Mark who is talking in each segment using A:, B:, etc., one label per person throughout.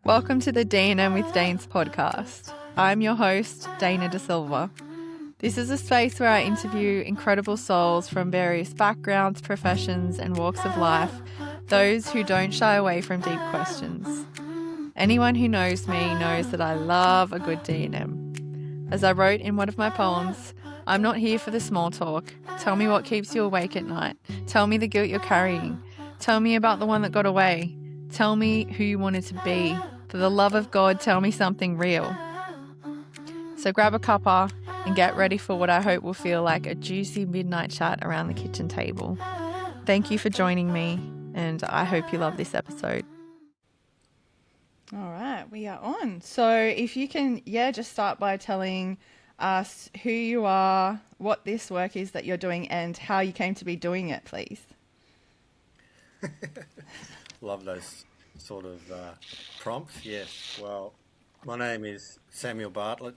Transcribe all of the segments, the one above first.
A: Welcome to the D&M with Danes podcast. I'm your host, Dana De Silva. This is a space where I interview incredible souls from various backgrounds, professions, and walks of life, those who don't shy away from deep questions. Anyone who knows me knows that I love a good D&M. As I wrote in one of my poems, I'm not here for the small talk. Tell me what keeps you awake at night. Tell me the guilt you're carrying. Tell me about the one that got away. Tell me who you wanted to be. For the love of God, tell me something real. So grab a cuppa and get ready for what I hope will feel like a juicy midnight chat around the kitchen table. Thank you for joining me, and I hope you love this episode. All right, we are on. So if you can, just start by telling us who you are, what this work is that you're doing, and how you came to be doing it, please.
B: Love those sort of prompts. Yes. Well, my name is Samuel Bartlett.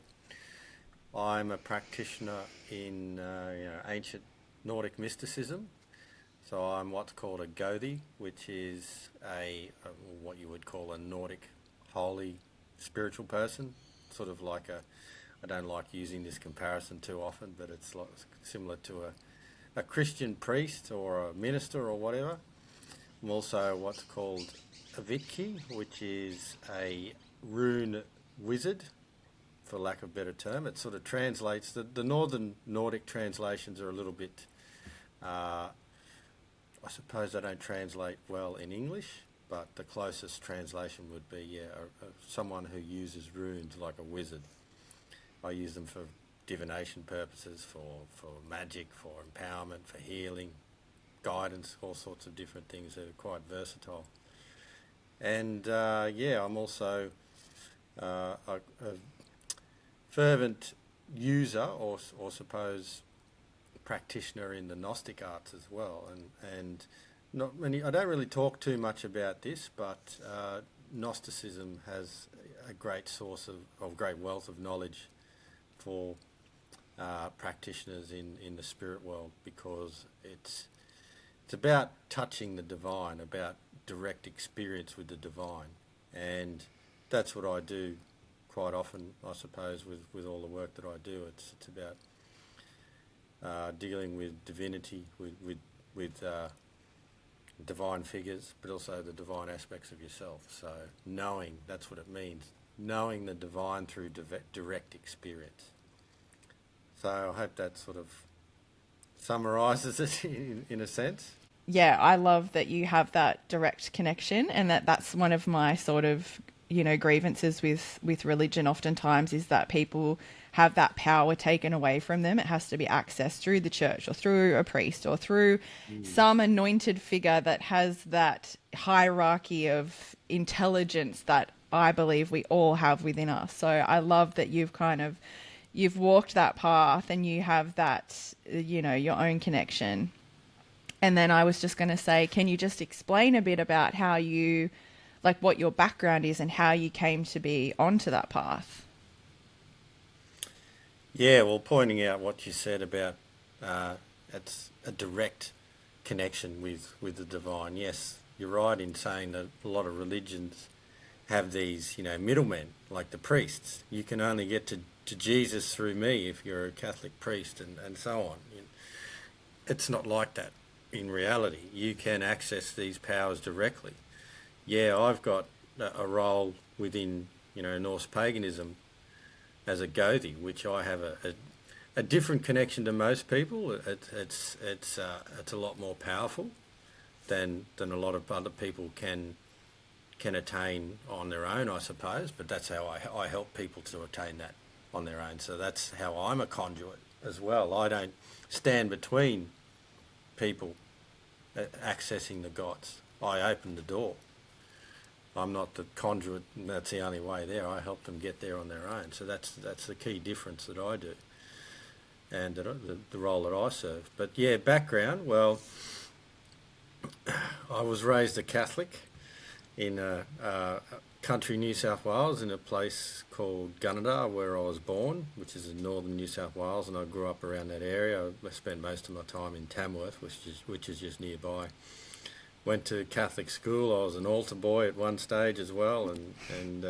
B: I'm a practitioner in ancient Nordic mysticism. So I'm what's called a Gothi, which is what you would call a Nordic holy spiritual person. Sort of like I don't like using this comparison too often, but it's similar to a Christian priest or a minister or whatever. I'm also what's called a Vitki, which is a rune wizard, for lack of a better term. It sort of translates, the northern Nordic translations are a little bit, I suppose they don't translate well in English, but the closest translation would be someone who uses runes like a wizard. I use them for divination purposes, for magic, for empowerment, for healing, guidance, all sorts of different things that are quite versatile. And I'm also a fervent user or suppose practitioner in the Gnostic arts as well. And not many, I don't really talk too much about this, but Gnosticism has a great source of great wealth of knowledge for practitioners in the spirit world, because it's about touching the divine, about direct experience with the divine. And that's what I do quite often, I suppose, with all the work that I do. It's about dealing with divinity, with divine figures, but also the divine aspects of yourself. So knowing, that's what it means, knowing the divine through direct experience. So I hope that sort of summarises it in a sense.
A: Yeah, I love that you have that direct connection, and that's one of my sort of, grievances with religion oftentimes, is that people have that power taken away from them. It has to be accessed through the church or through a priest or through some anointed figure that has that hierarchy of intelligence that I believe we all have within us. So I love that you've walked that path and you have that, your own connection. And then I was just going to say, can you just explain a bit about how you, like what your background is and how you came to be onto that path?
B: Yeah, well, pointing out what you said about it's a direct connection with the divine. Yes, you're right in saying that a lot of religions have these, middlemen, like the priests. You can only get to Jesus through me if you're a Catholic priest, and so on. It's not like that. In reality, you can access these powers directly. Yeah, I've got a role within, Norse paganism as a Gothi, which I have a different connection to most people. It's a lot more powerful than a lot of other people can attain on their own, I suppose. But that's how I help people to attain that on their own. So that's how I'm a conduit as well. I don't stand between people accessing the gods. I open the door. I'm not the conduit, and that's the only way there. I help them get there on their own. So that's the key difference that I do, and the role that I serve. But yeah, background. Well, I was raised a Catholic in country New South Wales, in a place called Gunnedah, where I was born, which is in northern New South Wales, and I grew up around that area. I spent most of my time in Tamworth, which is just nearby. went to Catholic school. I was an altar boy at one stage as well, and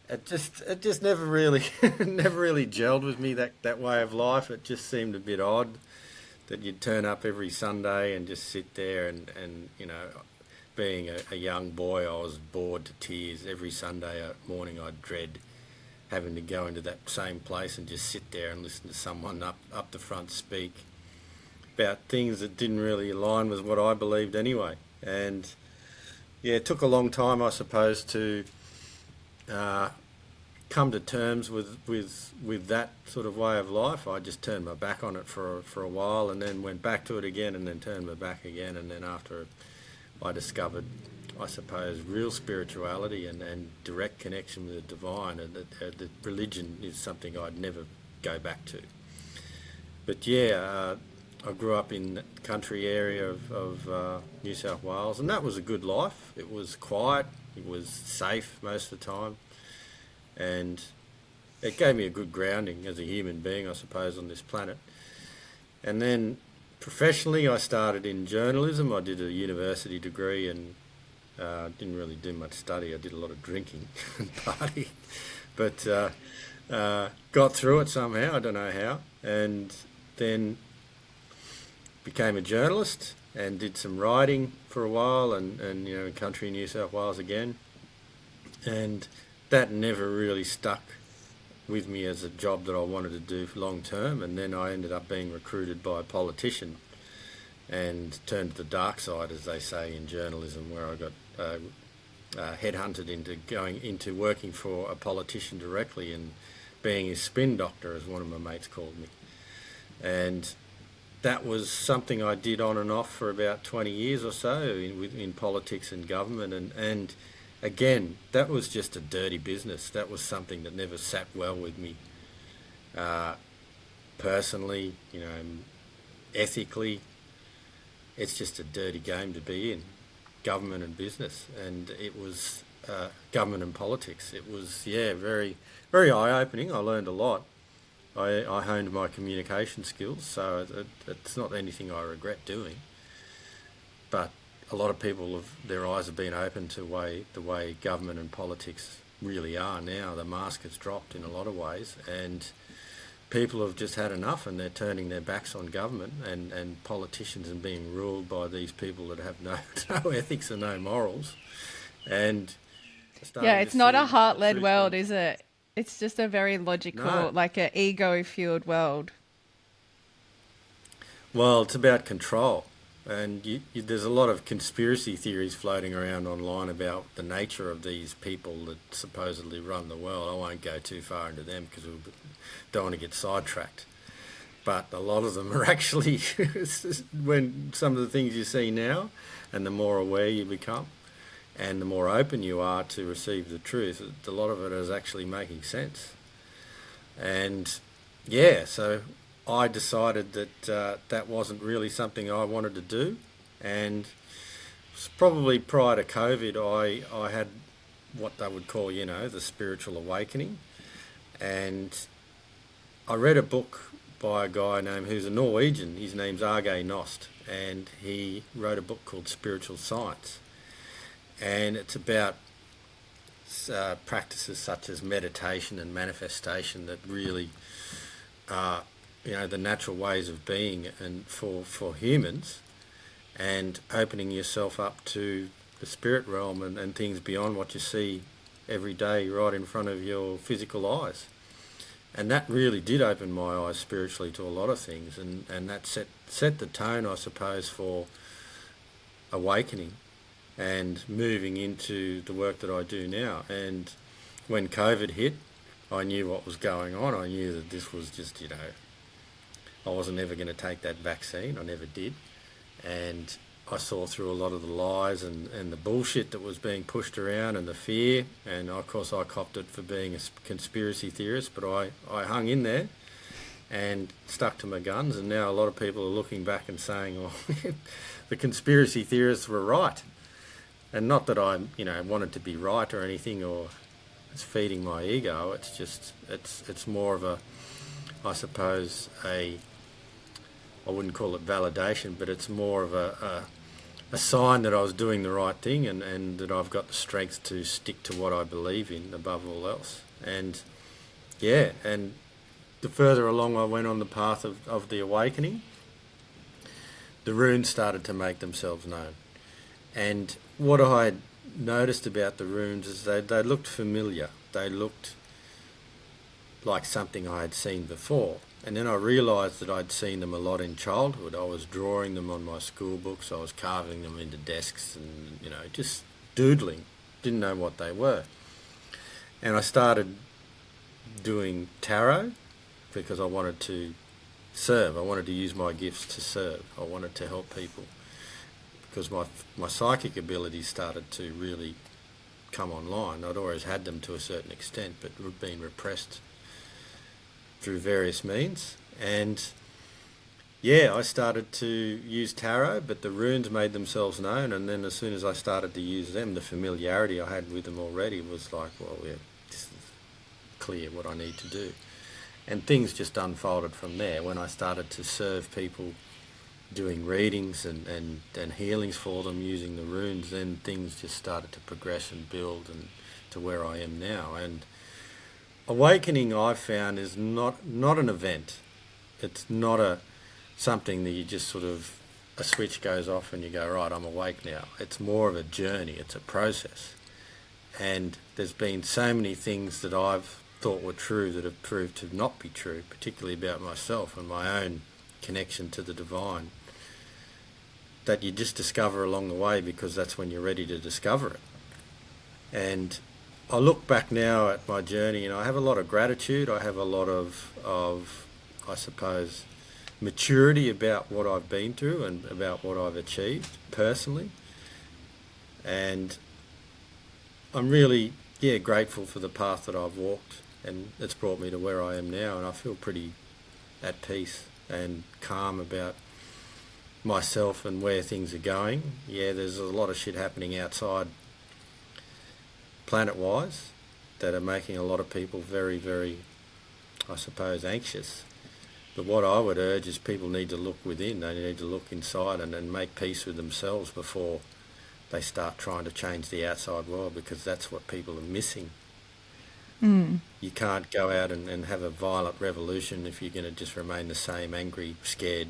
B: it just never really never really gelled with me, that way of life. It just seemed a bit odd that you'd turn up every Sunday and just sit there and being a young boy, I was bored to tears. Every Sunday morning I'd dread having to go into that same place and just sit there and listen to someone up the front speak about things that didn't really align with what I believed anyway. And yeah, it took a long time, I suppose, to come to terms with that sort of way of life. I just turned my back on it for a while, and then went back to it again, and then turned my back again. And then after I discovered, I suppose, real spirituality and direct connection with the divine, and that religion is something I'd never go back to. But yeah, I grew up in the country area of New South Wales, and that was a good life. It was quiet, it was safe most of the time, and it gave me a good grounding as a human being, I suppose, on this planet. And then professionally, I started in journalism. I did a university degree and didn't really do much study. I did a lot of drinking and partying, but got through it somehow. I don't know how. And then became a journalist and did some writing for a while, and in country New South Wales again. And that never really stuck with me as a job that I wanted to do long term. And then I ended up being recruited by a politician and turned to the dark side, as they say in journalism, where I got headhunted into going into working for a politician directly and being his spin doctor, as one of my mates called me. And that was something I did on and off for about 20 years or so in politics and government. And again, that was just a dirty business. That was something that never sat well with me personally, ethically. It's just a dirty game to be in, government and business. And it was government and politics. It was, very, very eye-opening. I learned a lot. I honed my communication skills, so it's not anything I regret doing. But a lot of people, their eyes have been open to the way government and politics really are now. The mask has dropped in a lot of ways, and people have just had enough, and they're turning their backs on government and politicians and being ruled by these people that have no ethics and no morals. And
A: yeah, it's not a heart-led world, is it? It's just a very logical, like an ego-fueled world.
B: Well, it's about control. And there's a lot of conspiracy theories floating around online about the nature of these people that supposedly run the world. I won't go too far into them because we don't want to get sidetracked. But a lot of them are actually, when some of the things you see now, and the more aware you become, and the more open you are to receive the truth, a lot of it is actually making sense. And yeah, so I decided that that wasn't really something I wanted to do. And probably prior to COVID, I had what they would call, the spiritual awakening. And I read a book by a guy who's a Norwegian. His name's Arge Nost, and he wrote a book called Spiritual Science. And it's about practices such as meditation and manifestation that really are, the natural ways of being and for humans, and opening yourself up to the spirit realm and things beyond what you see every day right in front of your physical eyes. And that really did open my eyes spiritually to a lot of things, and that set the tone, I suppose, for awakening and moving into the work that I do now. And when COVID hit, I knew what was going on. I knew that this was just, I wasn't ever going to take that vaccine. I never did. And I saw through a lot of the lies and the bullshit that was being pushed around and the fear. And of course I copped it for being a conspiracy theorist, but I hung in there and stuck to my guns. And now a lot of people are looking back and saying, oh, the conspiracy theorists were right. And not that I, wanted to be right or anything, or it's feeding my ego. It's just, it's more of a, I suppose, I wouldn't call it validation, but it's more of a a sign that I was doing the right thing, and that I've got the strength to stick to what I believe in above all else. And yeah, and the further along I went on the path of the awakening, the runes started to make themselves known. And what I had noticed about the runes is they looked familiar. They looked like something I had seen before. And then I realised that I'd seen them a lot in childhood. I was drawing them on my school books. I was carving them into desks and, just doodling. Didn't know what they were. And I started doing tarot because I wanted to serve. I wanted to use my gifts to serve. I wanted to help people because my psychic abilities started to really come online. I'd always had them to a certain extent, but been repressed through various means. And yeah, I started to use tarot, but the runes made themselves known. And then as soon as I started to use them, the familiarity I had with them already was like, well, yeah, this is clear what I need to do. And things just unfolded from there. When I started to serve people doing readings and healings for them using the runes, then things just started to progress and build and to where I am now. And awakening, I've found, is not an event. It's not something that you just sort of, a switch goes off and you go, right, I'm awake now. It's more of a journey. It's a process. And there's been so many things that I've thought were true that have proved to not be true, particularly about myself and my own connection to the divine, that you just discover along the way because that's when you're ready to discover it. And I look back now at my journey and I have a lot of gratitude. I have a lot of I suppose, maturity about what I've been through and about what I've achieved personally. And I'm really, grateful for the path that I've walked, and it's brought me to where I am now, and I feel pretty at peace and calm about myself and where things are going. Yeah, there's a lot of shit happening outside planet-wise that are making a lot of people very, very, I suppose, anxious. But what I would urge is people need to look within. They need to look inside and make peace with themselves before they start trying to change the outside world, because that's what people are missing. You can't go out and have a violent revolution if you're going to just remain the same angry, scared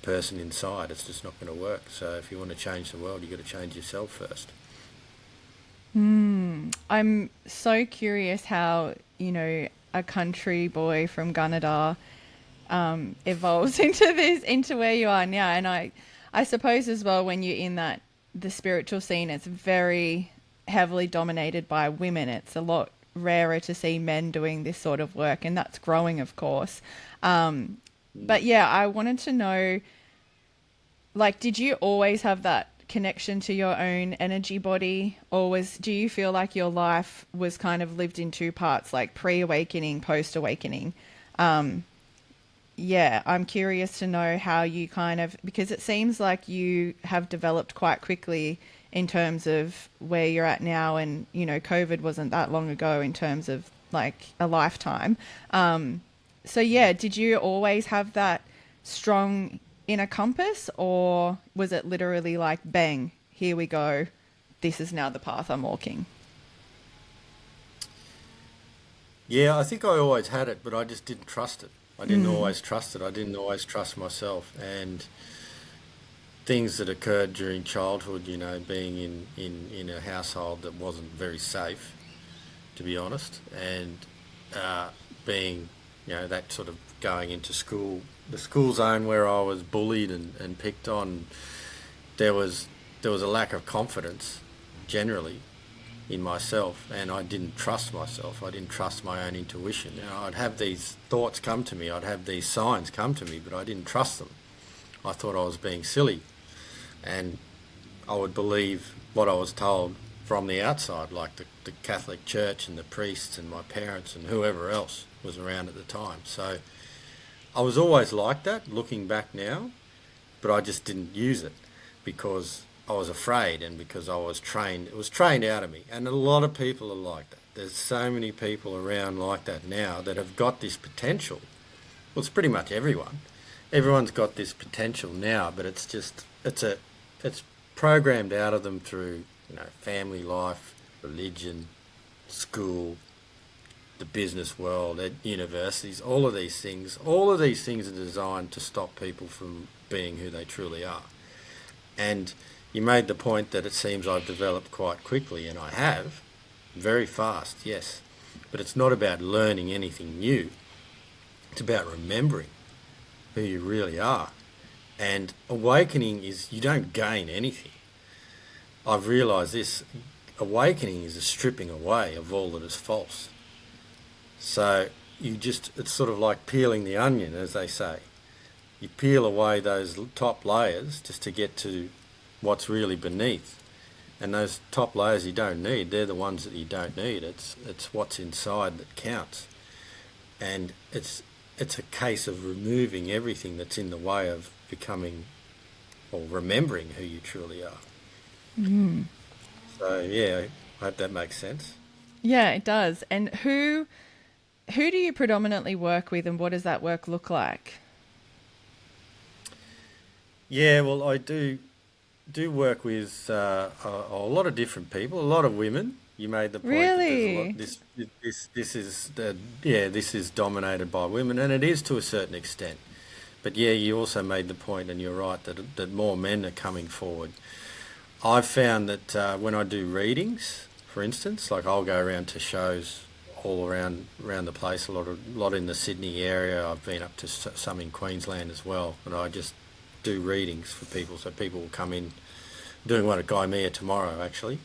B: person inside. It's just not going to work. So if you want to change the world, you've got to change yourself first.
A: I'm so curious how, a country boy from Gunnedah evolves into where you are now. And I suppose as well, when you're in the spiritual scene, it's very heavily dominated by women. It's a lot rarer to see men doing this sort of work, and that's growing, of course. But yeah, I wanted to know, like, did you always have that connection to your own energy body, or do you feel like your life was kind of lived in two parts, like pre-awakening, post-awakening? Yeah, I'm curious to know how you because it seems like you have developed quite quickly in terms of where you're at now, and COVID wasn't that long ago in terms of like a lifetime. So yeah, did you always have that strong inner compass, or was it literally like, bang, here we go, this is now the path I'm walking?
B: Yeah, I think I always had it, but I just didn't trust it. I didn't always trust it. I didn't always trust myself. And things that occurred during childhood, being in a household that wasn't very safe, to be honest, and being, that sort of going into school, the school zone where I was bullied and picked on, there was a lack of confidence generally in myself, and I didn't trust myself. I didn't trust my own intuition. I'd have these thoughts come to me, I'd have these signs come to me, but I didn't trust them. I thought I was being silly, and I would believe what I was told from the outside, like the Catholic Church and the priests and my parents and whoever else was around at the time. So I was always like that, looking back now, but I just didn't use it because I was afraid and because I was trained. It was trained out of me. And a lot of people are like that. There's so many people around like that now that have got this potential. Well, it's pretty much everyone. Everyone's got this potential now, but it's programmed out of them through, family life, religion, school, the business world, at universities, all of these things are designed to stop people from being who they truly are. And you made the point that it seems I've developed quite quickly, and I have, very fast, yes. But it's not about learning anything new. It's about remembering who you really are. And awakening is, you don't gain anything. I've realised this. Awakening is a stripping away of all that is false. So it's sort of like peeling the onion, as they say. You peel away those top layers just to get to what's really beneath. And those top layers you don't need, they're the ones that you don't need. It's what's inside that counts. And it's a case of removing everything that's in the way of becoming or remembering who you truly are.
A: Mm.
B: So, yeah, I hope that makes sense.
A: Yeah, it does. And who do you predominantly work with, and what does that work look like?
B: Yeah, well, I do work with a lot of different people, a lot of women. You made the point
A: Really?
B: that this is dominated by women, and it is to a certain extent. But yeah, you also made the point, and you're right, that more men are coming forward. I've found that when I do readings, for instance, like I'll go around to shows all around the place, a lot in the Sydney area. I've been up to some in Queensland as well, and I just do readings for people. So people will come in, doing one at Gaimea tomorrow actually.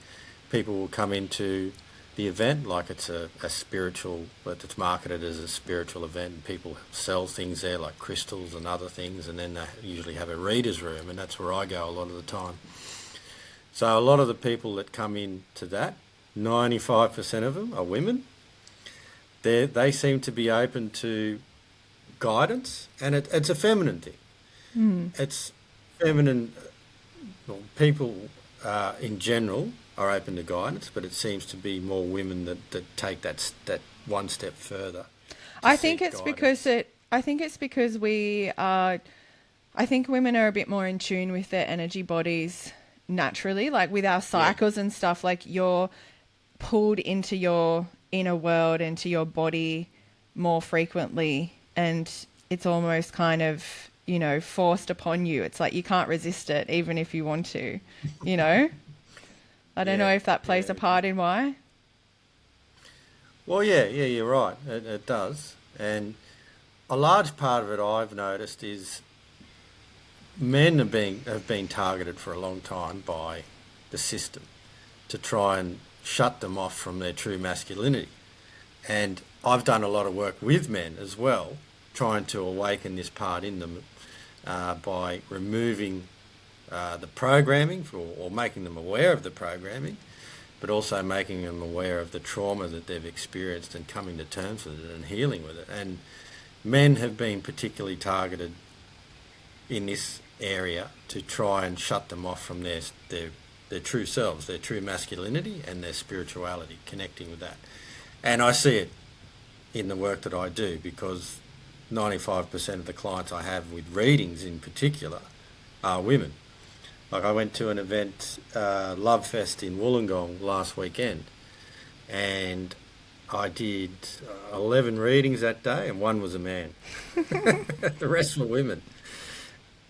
B: People will come into the event like it's a spiritual, but it's marketed as a spiritual event, and people sell things there like crystals and other things, and then they usually have a reader's room, and that's where I go a lot of the time. So a lot of the people that come in to that, 95% of them are women. They seem to be open to guidance, and it's a feminine thing.
A: Mm.
B: It's feminine. Well, people in general are open to guidance, but it seems to be more women that take that one step further.
A: I think it's because we are. I think women are a bit more in tune with their energy bodies naturally, like with our cycles and stuff. Like you're pulled into your inner world, into your body more frequently, and it's almost kind of, forced upon you. It's like you can't resist it even if you want to, I don't know if that plays a part in why.
B: Well, yeah, you're right. It does. And a large part of it I've noticed is men have been targeted for a long time by the system to try and shut them off from their true masculinity. And I've done a lot of work with men as well, trying to awaken this part in them by removing the programming or making them aware of the programming, but also making them aware of the trauma that they've experienced and coming to terms with it and healing with it. And men have been particularly targeted in this area to try and shut them off from their true selves, their true masculinity and their spirituality, connecting with that. And I see it in the work that I do, because 95% of the clients I have with readings in particular are women. Like I went to an event, Love Fest in Wollongong last weekend, and I did 11 readings that day, and one was a man. The rest were women.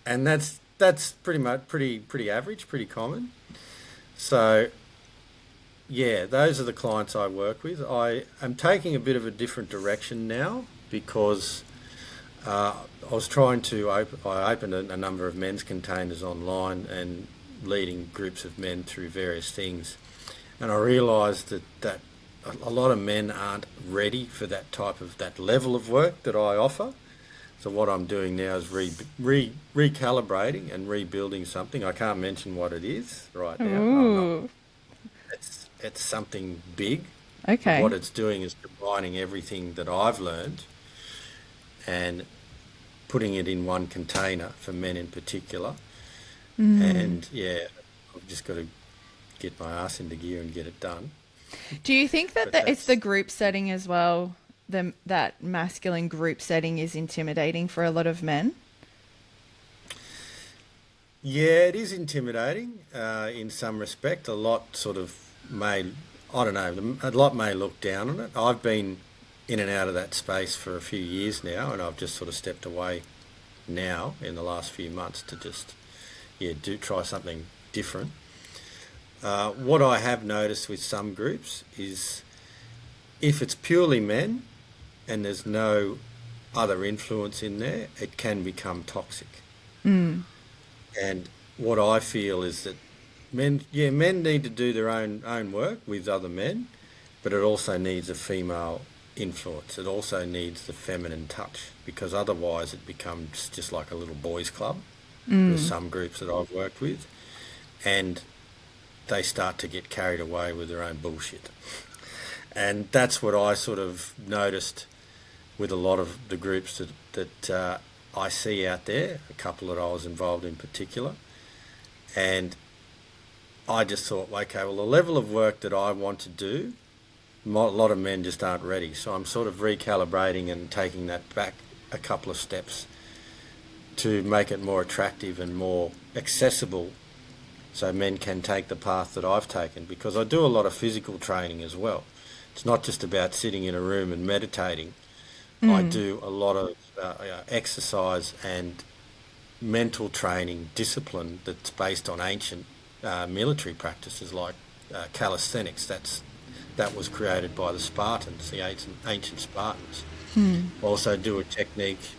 B: And that's pretty average, pretty common. So yeah, those are the clients I work with. I am taking a bit of a different direction now, because I opened a number of men's containers online and leading groups of men through various things. And I realised that a lot of men aren't ready for that level of work that I offer. So what I'm doing now is recalibrating and rebuilding something. I can't mention what it is right now.
A: Ooh.
B: It's something big.
A: Okay.
B: What it's doing is combining everything that I've learned and putting it in one container for men in particular. And yeah, I've just got to get my ass into gear and get it done.
A: Do you think that it's the group setting as well? That masculine, group setting is intimidating for a lot of men?
B: Yeah, it is intimidating in some respect. A lot sort of may, I don't know, a lot may look down on it. I've been in and out of that space for a few years now, and I've just sort of stepped away now in the last few months to just, yeah, do try something different. What I have noticed with some groups is if it's purely men and there's no other influence in there, it can become toxic.
A: Mm.
B: And what I feel is that men need to do their own work with other men, but it also needs a female influence. It also needs the feminine touch because otherwise it becomes just like a little boys' club with
A: Mm.
B: some groups that I've worked with, and they start to get carried away with their own bullshit. And that's what I sort of noticed with a lot of the groups that I see out there, a couple that I was involved in particular. And I just thought, okay, well, the level of work that I want to do, a lot of men just aren't ready. So I'm sort of recalibrating and taking that back a couple of steps to make it more attractive and more accessible so men can take the path that I've taken, because I do a lot of physical training as well. It's not just about sitting in a room and meditating. I
A: Mm.
B: do a lot of exercise and mental training discipline that's based on ancient military practices like calisthenics. That was created by the Spartans, the ancient Spartans.
A: Mm.
B: Also do a technique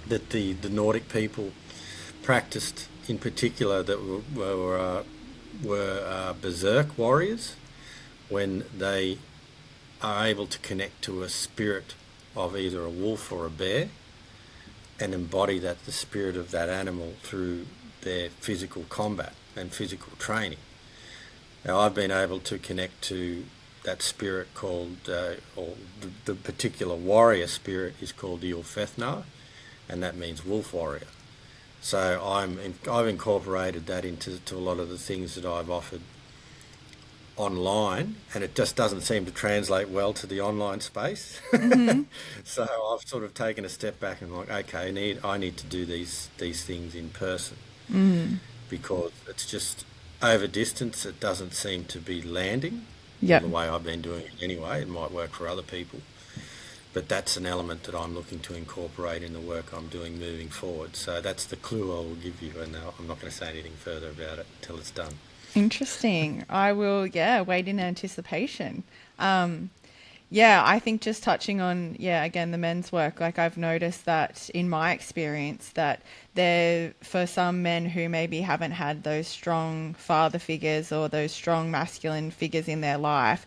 B: that the Nordic people practiced in particular that were berserk warriors, when they are able to connect to a spirit of either a wolf or a bear and embody the spirit of that animal through their physical combat and physical training. Now, I've been able to connect to that spirit called, or the particular warrior spirit is called the Ulfethnar, and that means wolf warrior. So I've incorporated that into a lot of the things that I've offered online, and it just doesn't seem to translate well to the online space.
A: Mm-hmm.
B: So I've sort of taken a step back and like, okay, I need to do these things in person
A: Mm.
B: because it's just over distance. It doesn't seem to be landing
A: Yep.
B: the way I've been doing it anyway. It might work for other people, but that's an element that I'm looking to incorporate in the work I'm doing moving forward. So that's the clue I will give you, and I'm not going to say anything further about it until it's done.
A: Interesting. I will, yeah, wait in anticipation. Um, yeah, I think just touching on, yeah, again, the men's work, like I've noticed that in my experience that there, for some men who maybe haven't had those strong father figures or those strong masculine figures in their life,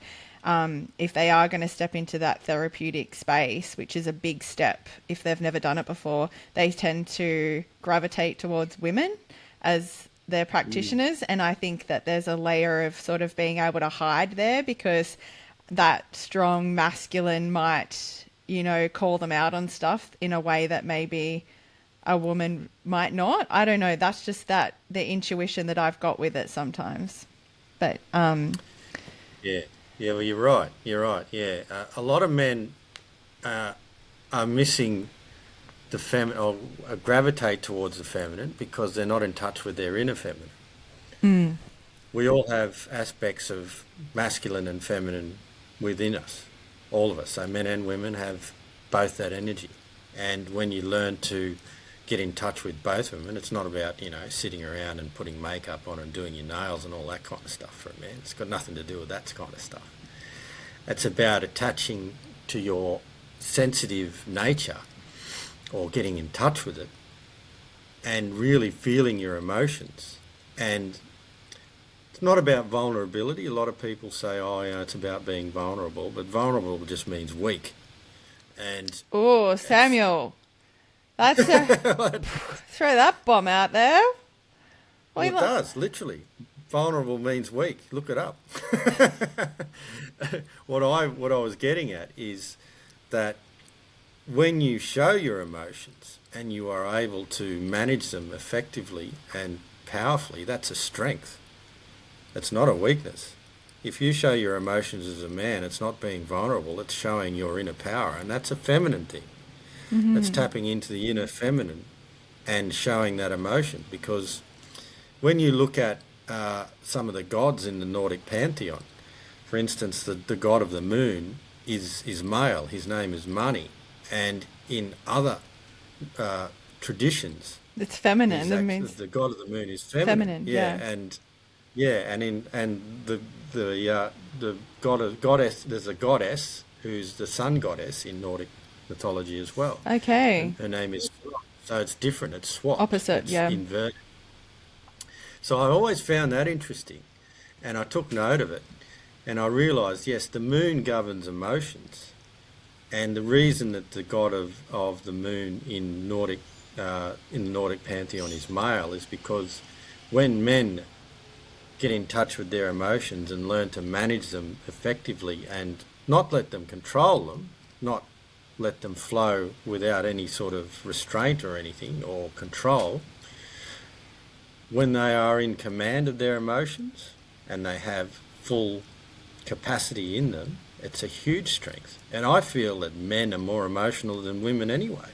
A: if they are going to step into that therapeutic space, which is a big step, if they've never done it before, they tend to gravitate towards women as their
B: Mm.
A: practitioners. And I think that there's a layer of sort of being able to hide there because that strong masculine might, call them out on stuff in a way that maybe a woman might not. I don't know. That's just the intuition that I've got with it sometimes. But
B: Yeah, yeah. Well, you're right. You're right. Yeah, a lot of men uh, are missing the feminine, or gravitate towards the feminine because they're not in touch with their inner feminine.
A: mm,
B: We all have aspects of masculine and feminine within us, all of us. So men and women have both that energy. And when you learn to get in touch with both of them, and it's not about, sitting around and putting makeup on and doing your nails and all that kind of stuff for a man. It's got nothing to do with that kind of stuff. It's about attaching to your sensitive nature or getting in touch with it and really feeling your emotions. And it's not about vulnerability. A lot of people say, oh, it's about being vulnerable, but vulnerable just means weak. And
A: oh,
B: it's,
A: Samuel, that's a throw that bomb out there.
B: well,
A: We
B: it does, literally. Vulnerable means weak. Look it up. What I was getting at is that when you show your emotions and you are able to manage them effectively and powerfully, that's a strength. It's not a weakness. If you show your emotions as a man, it's not being vulnerable, it's showing your inner power, and that's a feminine thing. It's
A: Mm-hmm.
B: tapping into the inner feminine and showing that emotion. Because when you look at some of the gods in the Nordic pantheon, for instance, the god of the moon is male. His name is Mani, and in other traditions,
A: It's feminine. It means
B: the god of the moon is feminine.
A: feminine.
B: Yeah,
A: Yeah.
B: and the goddess. There's a goddess who's the sun goddess in Nordic mythology as well.
A: Okay.
B: And her name is Frigg. So it's different. It's swapped.
A: Opposite.
B: It's
A: Yeah.
B: inverted. So I always found that interesting, and I took note of it, and I realised, yes, the moon governs emotions, and the reason that the god of the moon in the Nordic pantheon is male is because when men get in touch with their emotions and learn to manage them effectively and not let them control them, not let them flow without any sort of restraint or anything or control, when they are in command of their emotions and they have full capacity in them, it's a huge strength. And I feel that men are more emotional than women anyway,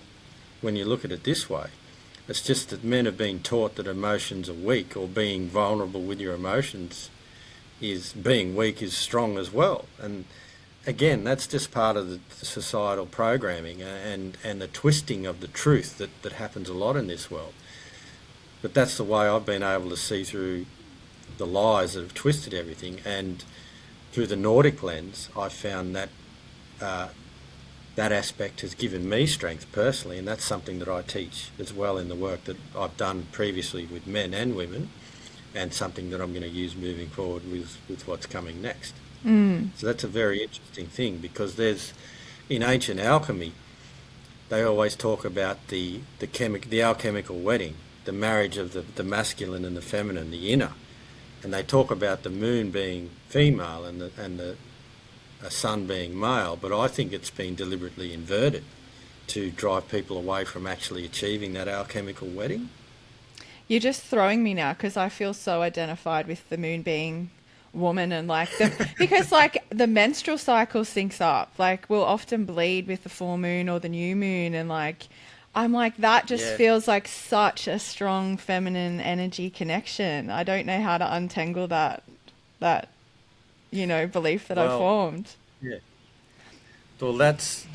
B: when you look at it this way. It's just that men have been taught that emotions are weak, or being vulnerable with your emotions is being weak is strong as well. And again, that's just part of the societal programming and the twisting of the truth that happens a lot in this world. But that's the way I've been able to see through the lies that have twisted everything. And through the Nordic lens, I found that that aspect has given me strength personally, and that's something that I teach as well in the work that I've done previously with men and women, and something that I'm going to use moving forward with what's coming next. So that's a very interesting thing, because there's, in ancient alchemy, they always talk about the alchemical wedding, the marriage of the masculine and the feminine, the inner, and they talk about the moon being female and the sun being male, but I think it's been deliberately inverted to drive people away from actually achieving that alchemical wedding.
A: You're just throwing me now because I feel so identified with the moon being woman, and like the because like the menstrual cycle syncs up. Like we'll often bleed with the full moon or the new moon, and like I'm like that just
B: Yeah.
A: feels like such a strong feminine energy connection. I don't know how to untangle that belief that I
B: Well,
A: formed.
B: yeah. Well, that's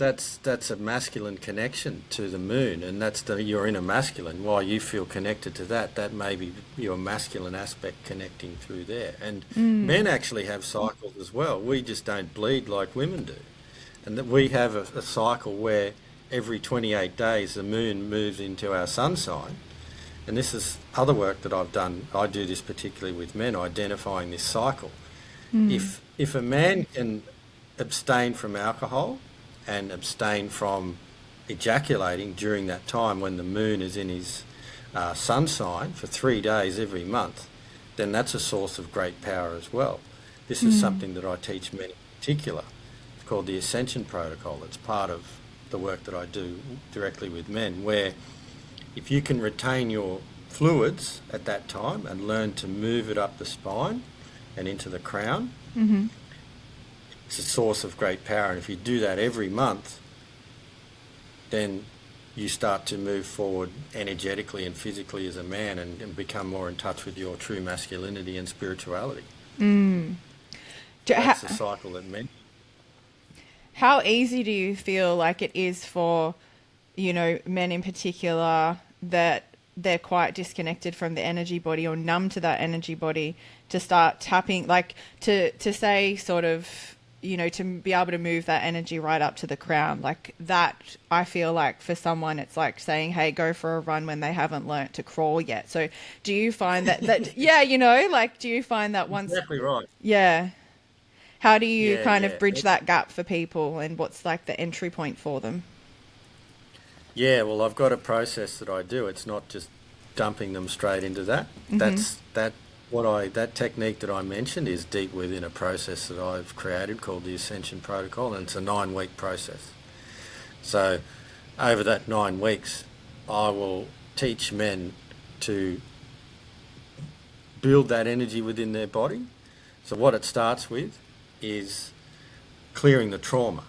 B: a masculine connection to the moon, and that's your inner masculine. Why you feel connected to that may be your masculine aspect connecting through there. And men actually have cycles as well. We just don't bleed like women do, and that we have a cycle where every 28 days the moon moves into our sun sign. And this is other work that I've done. I do this particularly with men, identifying this cycle. If a man can abstain from alcohol and abstain from ejaculating during that time when the moon is in his sun sign for 3 days every month, then that's a source of great power as well. This is something that I teach men in particular. It's called the Ascension protocol. It's part of the work that I do directly with men, where if you can retain your fluids at that time and learn to move it up the spine and into the crown, it's a source of great power. And if you do that every month, then you start to move forward energetically and physically as a man, and become more in touch with your true masculinity and spirituality. That's the cycle that men.
A: How easy do you feel like it is for, men in particular, that they're quite disconnected from the energy body or numb to that energy body, to start tapping, like to say sort of, to be able to move that energy right up to the crown? Like that, I feel like for someone, it's like saying, hey, go for a run when they haven't learnt to crawl yet. So do you find that yeah, like, do you find that once,
B: Exactly right.
A: yeah, how do you
B: Yeah,
A: kind of
B: yeah.
A: bridge that gap for people, and what's like the entry point for them?
B: Yeah, well, I've got a process that I do. It's not just dumping them straight into that. That technique that I mentioned is deep within a process that I've created called the Ascension protocol, and it's a 9-week process. So over that 9 weeks, I will teach men to build that energy within their body. So what it starts with is clearing the trauma.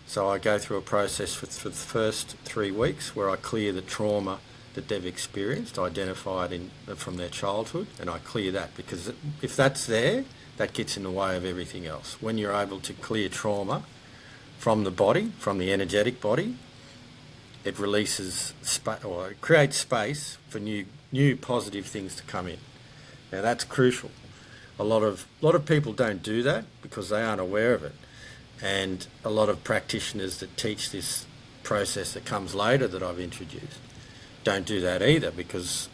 B: So I go through a process for the first 3 weeks where I clear the trauma that they've experienced, identified from their childhood, and I clear that, because if that's there, that gets in the way of everything else. When you're able to clear trauma from the body, from the energetic body, it releases or it creates space for new positive things to come in. Now that's crucial. A lot of people don't do that because they aren't aware of it, and a lot of practitioners that teach this process that comes later that I've introduced don't do that either, because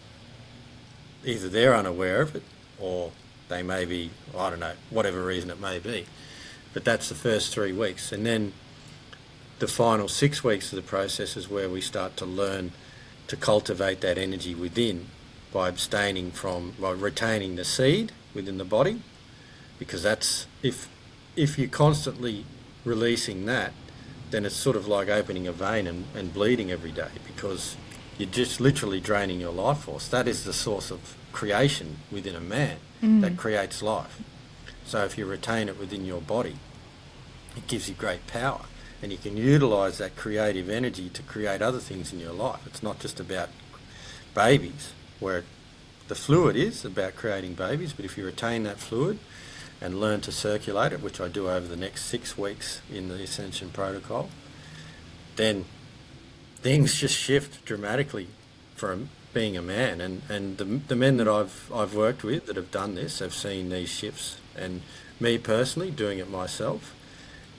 B: either they're unaware of it or they may be, I don't know, whatever reason it may be. But that's the first 3 weeks. And then the final 6 weeks of the process is where we start to learn to cultivate that energy within by retaining the seed within the body, because that's, if you're constantly releasing that, then it's sort of like opening a vein and bleeding every day, because you're just literally draining your life force. That is the source of creation within a man that creates life. So if you retain it within your body, it gives you great power, and you can utilise that creative energy to create other things in your life. It's not just about babies, where the fluid is about creating babies, but if you retain that fluid and learn to circulate it, which I do over the next 6 weeks in the Ascension protocol, then things just shift dramatically from being a man. And the men that I've worked with that have done this have seen these shifts, and me personally doing it myself,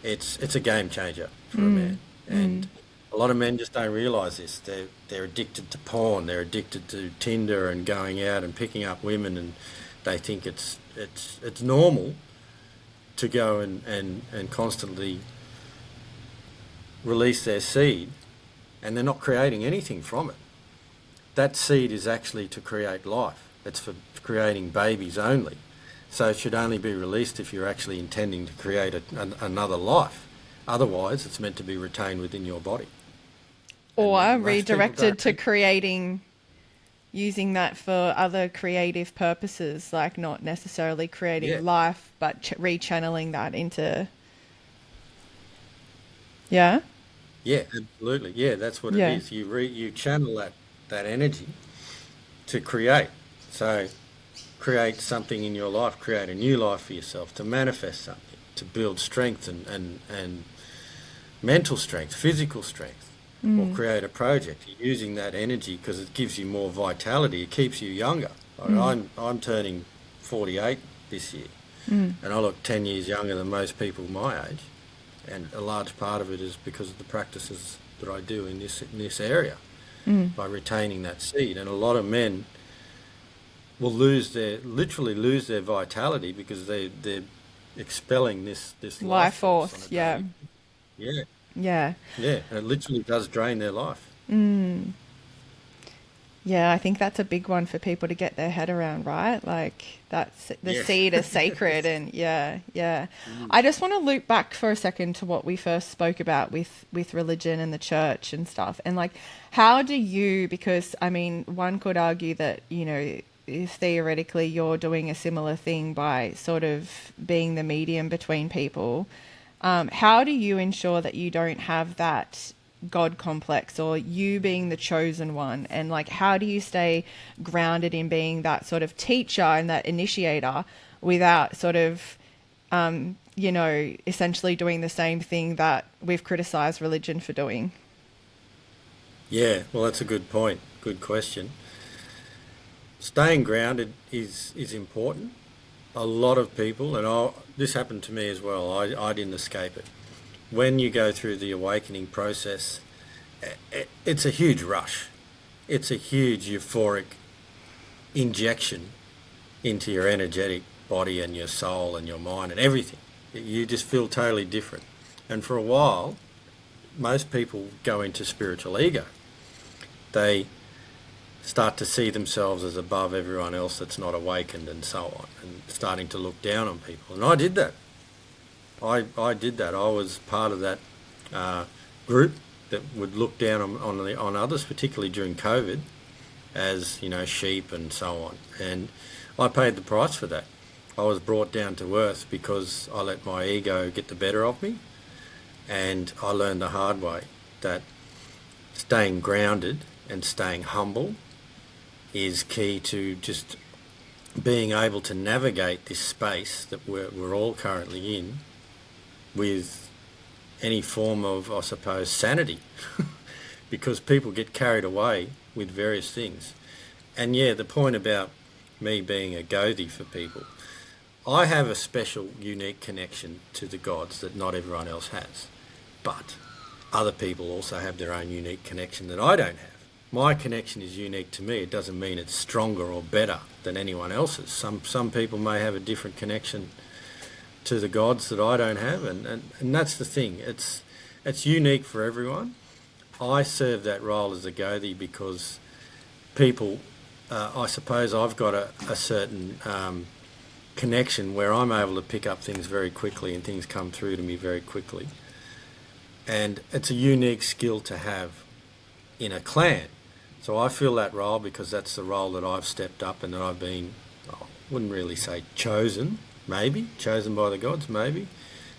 B: it's a game changer for a man. And a lot of men just don't realise this. They're addicted to porn, they're addicted to Tinder and going out and picking up women, and they think it's normal to go and constantly release their seed, and they're not creating anything from it. That seed is actually to create life. It's for creating babies only. So it should only be released if you're actually intending to create another life. Otherwise, it's meant to be retained within your body.
A: Or redirected to creating, using that for other creative purposes, like not necessarily creating life, but rechanneling that into... Yeah?
B: Yeah, absolutely. Yeah, that's what it is. You channel that energy to create. So create something in your life, create a new life for yourself, to manifest something, to build strength and mental strength, physical strength, or create a project. You're using that energy because it gives you more vitality. It keeps you younger. Like I'm turning 48 this year, and I look 10 years younger than most people my age. And a large part of it is because of the practices that I do in this area, by retaining that seed. And a lot of men will literally lose their vitality because they're expelling this life force.
A: Yeah.
B: And it literally does drain their life.
A: Yeah, I think that's a big one for people to get their head around, right? Like that's the seed is sacred, and I just want to loop back for a second to what we first spoke about with religion and the church and stuff. And like, how do you, because I mean, one could argue that, you know, if theoretically you're doing a similar thing by sort of being the medium between people, how do you ensure that you don't have that God complex, or you being the chosen one? And like, how do you stay grounded in being that sort of teacher and that initiator without sort of, you know, essentially doing the same thing that we've criticized religion for doing?
B: Yeah, well, that's a good point. Good question. Staying grounded is important. A lot of people, and this happened to me as well, I didn't escape it. When you go through the awakening process, it's a huge rush. It's a huge euphoric injection into your energetic body and your soul and your mind and everything. You just feel totally different. And for a while, most people go into spiritual ego. They start to see themselves as above everyone else that's not awakened and so on, and starting to look down on people. And I did that. I did that. I was part of that group that would look down on others, particularly during COVID, as, you know, sheep and so on. And I paid the price for that. I was brought down to earth because I let my ego get the better of me, and I learned the hard way that staying grounded and staying humble is key to just being able to navigate this space that we're all currently in with any form of, I suppose, sanity. Because people get carried away with various things. And yeah, the point about me being a Gothi for people, I have a special, unique connection to the gods that not everyone else has. But other people also have their own unique connection that I don't have. My connection is unique to me. It doesn't mean it's stronger or better than anyone else's. Some people may have a different connection to the gods that I don't have, and that's the thing. It's unique for everyone. I serve that role as a Gothi because people, I suppose I've got a certain connection where I'm able to pick up things very quickly and things come through to me very quickly. And it's a unique skill to have in a clan. So I feel that role because that's the role that I've stepped up and that I've been, I wouldn't really say chosen by the gods, maybe,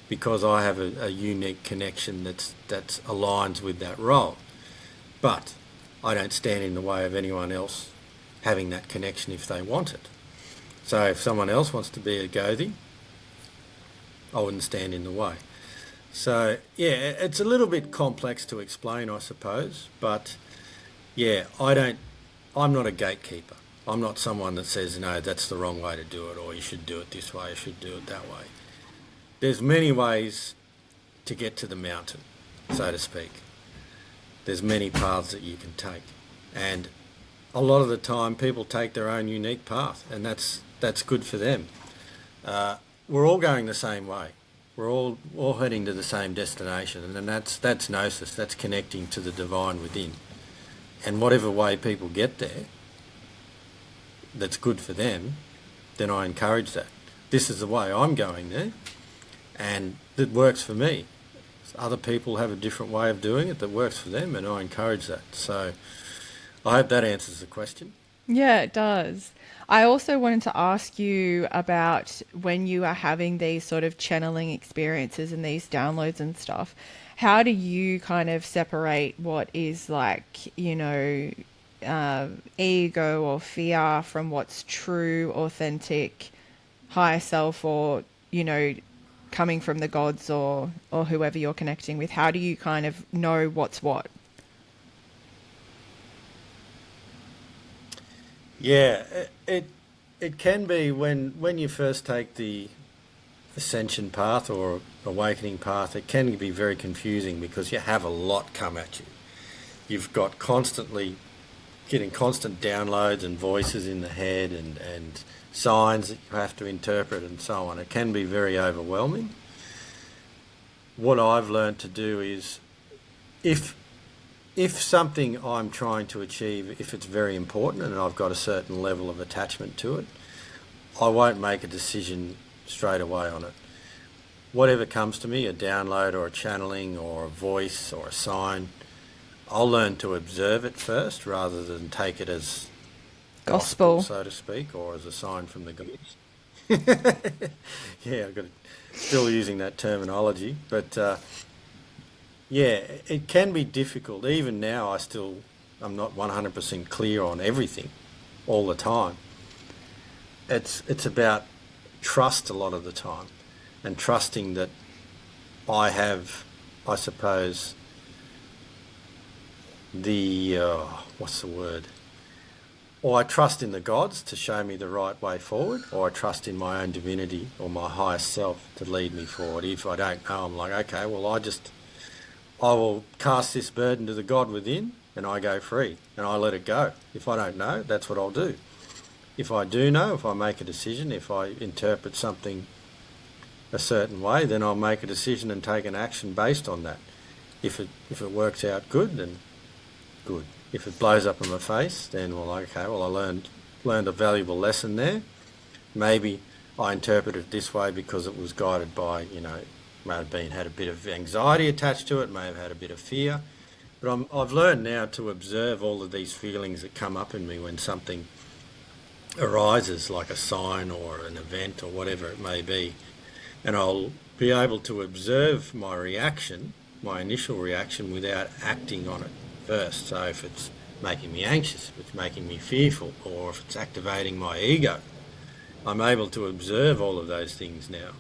B: because I have a unique connection that aligns with that role. But I don't stand in the way of anyone else having that connection if they want it. So if someone else wants to be a Gothi, I wouldn't stand in the way. So yeah, it's a little bit complex to explain, I suppose, but yeah, I'm not a gatekeeper. I'm not someone that says, no, that's the wrong way to do it, or you should do it this way, you should do it that way. There's many ways to get to the mountain, so to speak. There's many paths that you can take. And a lot of the time people take their own unique path, and that's good for them. We're all going the same way. We're all heading to the same destination, and then that's gnosis, that's connecting to the divine within. And whatever way people get there, that's good for them, then I encourage that. This is the way I'm going there, and it works for me. Other people have a different way of doing it that works for them, and I encourage that. So I hope that answers the question.
A: Yeah, it does. I also wanted to ask you about when you are having these sort of channeling experiences and these downloads and stuff, how do you kind of separate what is like, ego or fear from what's true, authentic, higher self, or, coming from the gods or whoever you're connecting with? How do you kind of know what's what?
B: Yeah, it can be when you first take the ascension path or awakening path, it can be very confusing because you have a lot come at you. You've got constantly getting constant downloads and voices in the head and signs that you have to interpret and so on. It can be very overwhelming. What I've learned to do is if something I'm trying to achieve, if it's very important and I've got a certain level of attachment to it, I won't make a decision straight away on it. Whatever comes to me, a download or a channeling or a voice or a sign, I'll learn to observe it first rather than take it as gospel, so to speak, or as a sign from the gods. Yeah, I've got still using that terminology, but yeah, it can be difficult. Even now, I'm not 100% clear on everything all the time. It's about trust a lot of the time, and trusting that I have, I suppose, what's the word? Or I trust in the gods to show me the right way forward, or I trust in my own divinity or my higher self to lead me forward. If I don't know, I'm like, okay, well, I will cast this burden to the God within and I go free and I let it go. If I don't know, that's what I'll do. If I do know, if I make a decision, if I interpret something a certain way, then I'll make a decision and take an action based on that. If it works out good, then good. If it blows up in my face, then I learned a valuable lesson there. Maybe I interpret it this way because it was guided by, may have had a bit of anxiety attached to it, may have had a bit of fear. But I've learned now to observe all of these feelings that come up in me when something arises, like a sign or an event or whatever it may be. And I'll be able to observe my reaction, my initial reaction, without acting on it first. So if it's making me anxious, if it's making me fearful, or if it's activating my ego. I'm able to observe all of those things now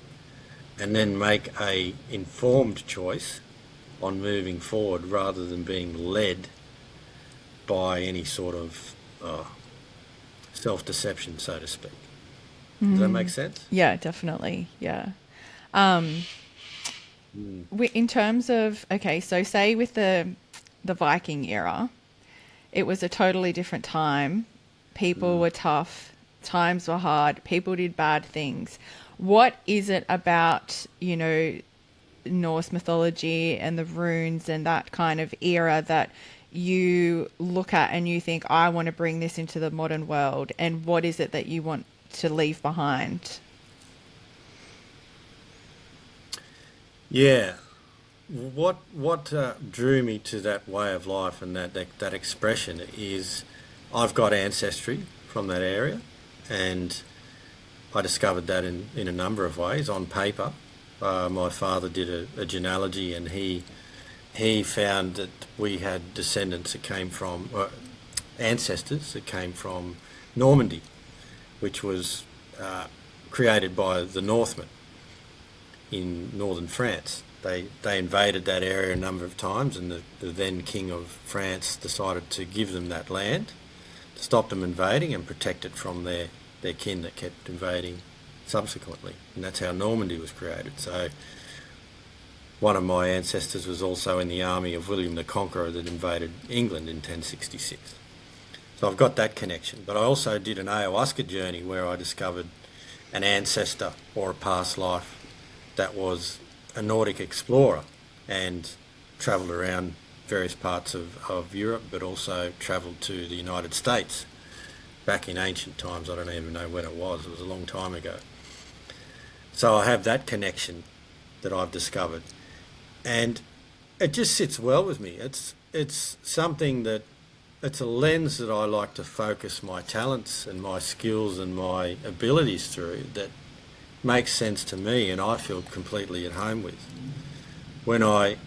B: and then make a informed choice on moving forward rather than being led by any sort of self-deception, so to speak. Does that make sense?
A: Yeah, definitely. Yeah. In terms of, okay, so say with the Viking era, it was a totally different time. People were tough, times were hard, people did bad things. What is it about, Norse mythology and the runes and that kind of era that you look at and you think, I want to bring this into the modern world? And what is it that you want to leave behind?
B: Yeah. What drew me to that way of life and that expression is I've got ancestry from that area, and I discovered that in a number of ways. On paper, my father did a genealogy, and he found that we had descendants that came from ancestors that came from Normandy, which was created by the Northmen in northern France. They invaded that area a number of times, and the then King of France decided to give them that land, to stop them invading and protect it from their kin that kept invading subsequently. And that's how Normandy was created. So one of my ancestors was also in the army of William the Conqueror that invaded England in 1066. So I've got that connection. But I also did an ayahuasca journey where I discovered an ancestor or a past life that was a Nordic explorer and travelled around various parts of Europe, but also travelled to the United States back in ancient times. I don't even know when it was. It was a long time ago. So I have that connection that I've discovered, and it just sits well with me. It's something that, it's a lens that I like to focus my talents and my skills and my abilities through, that makes sense to me and I feel completely at home with. When I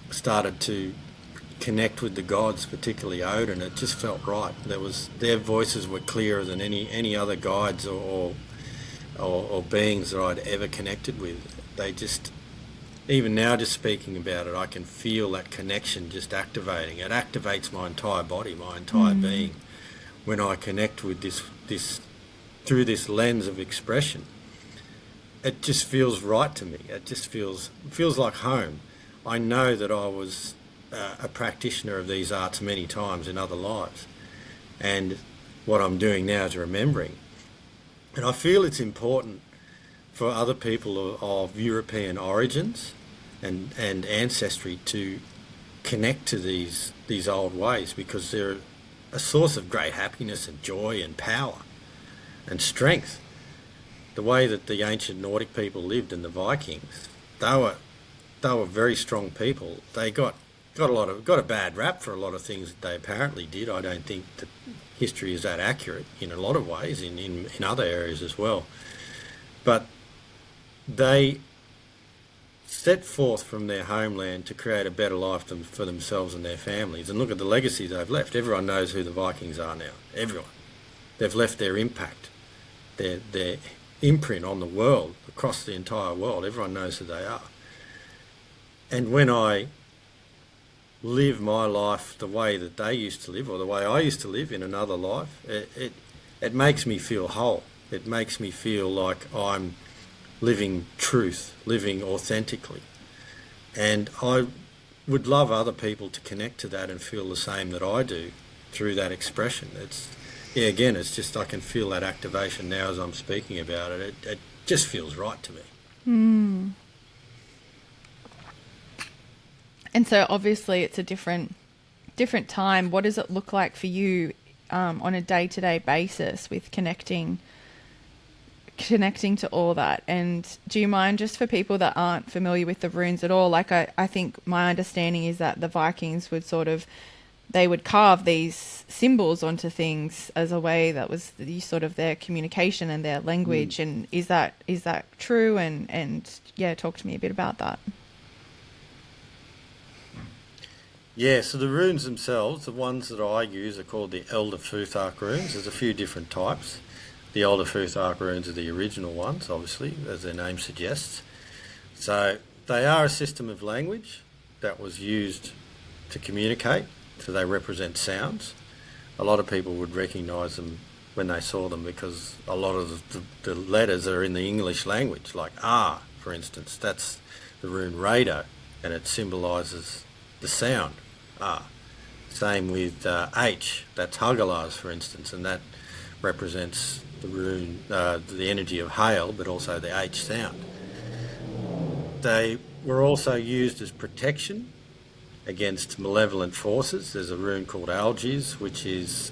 B: started to connect with the gods, particularly Odin, it just felt right. Their voices were clearer than any other guides or beings that I'd ever connected with. They just, even now just speaking about it, I can feel that connection just activating. It activates my entire body, my entire being, when I connect with this through this lens of expression. It just feels right to me. It just feels like home. I know that I was a practitioner of these arts many times in other lives, and what I'm doing now is remembering. And I feel it's important for other people of European origins and ancestry to connect to these old ways, because they're a source of great happiness and joy and power and strength. The way that the ancient Nordic people lived and the Vikings, they were very strong people. They got a bad rap for a lot of things that they apparently did. I don't think that history is that accurate in a lot of ways, in other areas as well. But they set forth from their homeland to create a better life for themselves and their families. And look at the legacy they've left. Everyone knows who the Vikings are now. Everyone. They've left their impact, their imprint on the world, across the entire world. Everyone knows who they are. And when I live my life the way that they used to live, or the way I used to live in another life, it makes me feel whole. It makes me feel like I'm living truth, living authentically. And I would love other people to connect to that and feel the same that I do through that expression. It's just, I can feel that activation now as I'm speaking about it. It just feels right to me.
A: And so obviously it's a different time. What does it look like for you on a day-to-day basis with connecting to all that? And do you mind, just for people that aren't familiar with the runes at all, like I think my understanding is that the Vikings would they would carve these symbols onto things as a way that was sort of their communication and their language. And is that true? And yeah, talk to me a bit about that.
B: Yeah, so the runes themselves, the ones that I use are called the Elder Futhark runes. There's a few different types. The Elder Futhark runes are the original ones, obviously, as their name suggests. So they are a system of language that was used to communicate, so they represent sounds. A lot of people would recognise them when they saw them because a lot of the letters are in the English language, like R, for instance. That's the rune Rado, and it symbolises the sound, R. Same with H, that's Hagalaz, for instance, and that represents the rune, the energy of hail, but also the H sound. They were also used as protection against malevolent forces. There's a rune called Alges, which is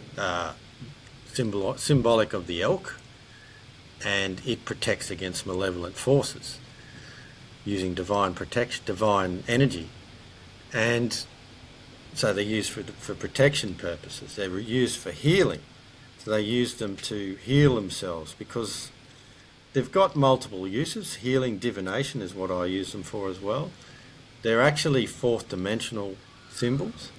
B: symbolic of the elk, and it protects against malevolent forces using divine protection, divine energy. And so they're used for protection purposes. They were used for healing. So they used them to heal themselves because they've got multiple uses. Healing, divination is what I use them for as well. They're actually fourth dimensional symbols.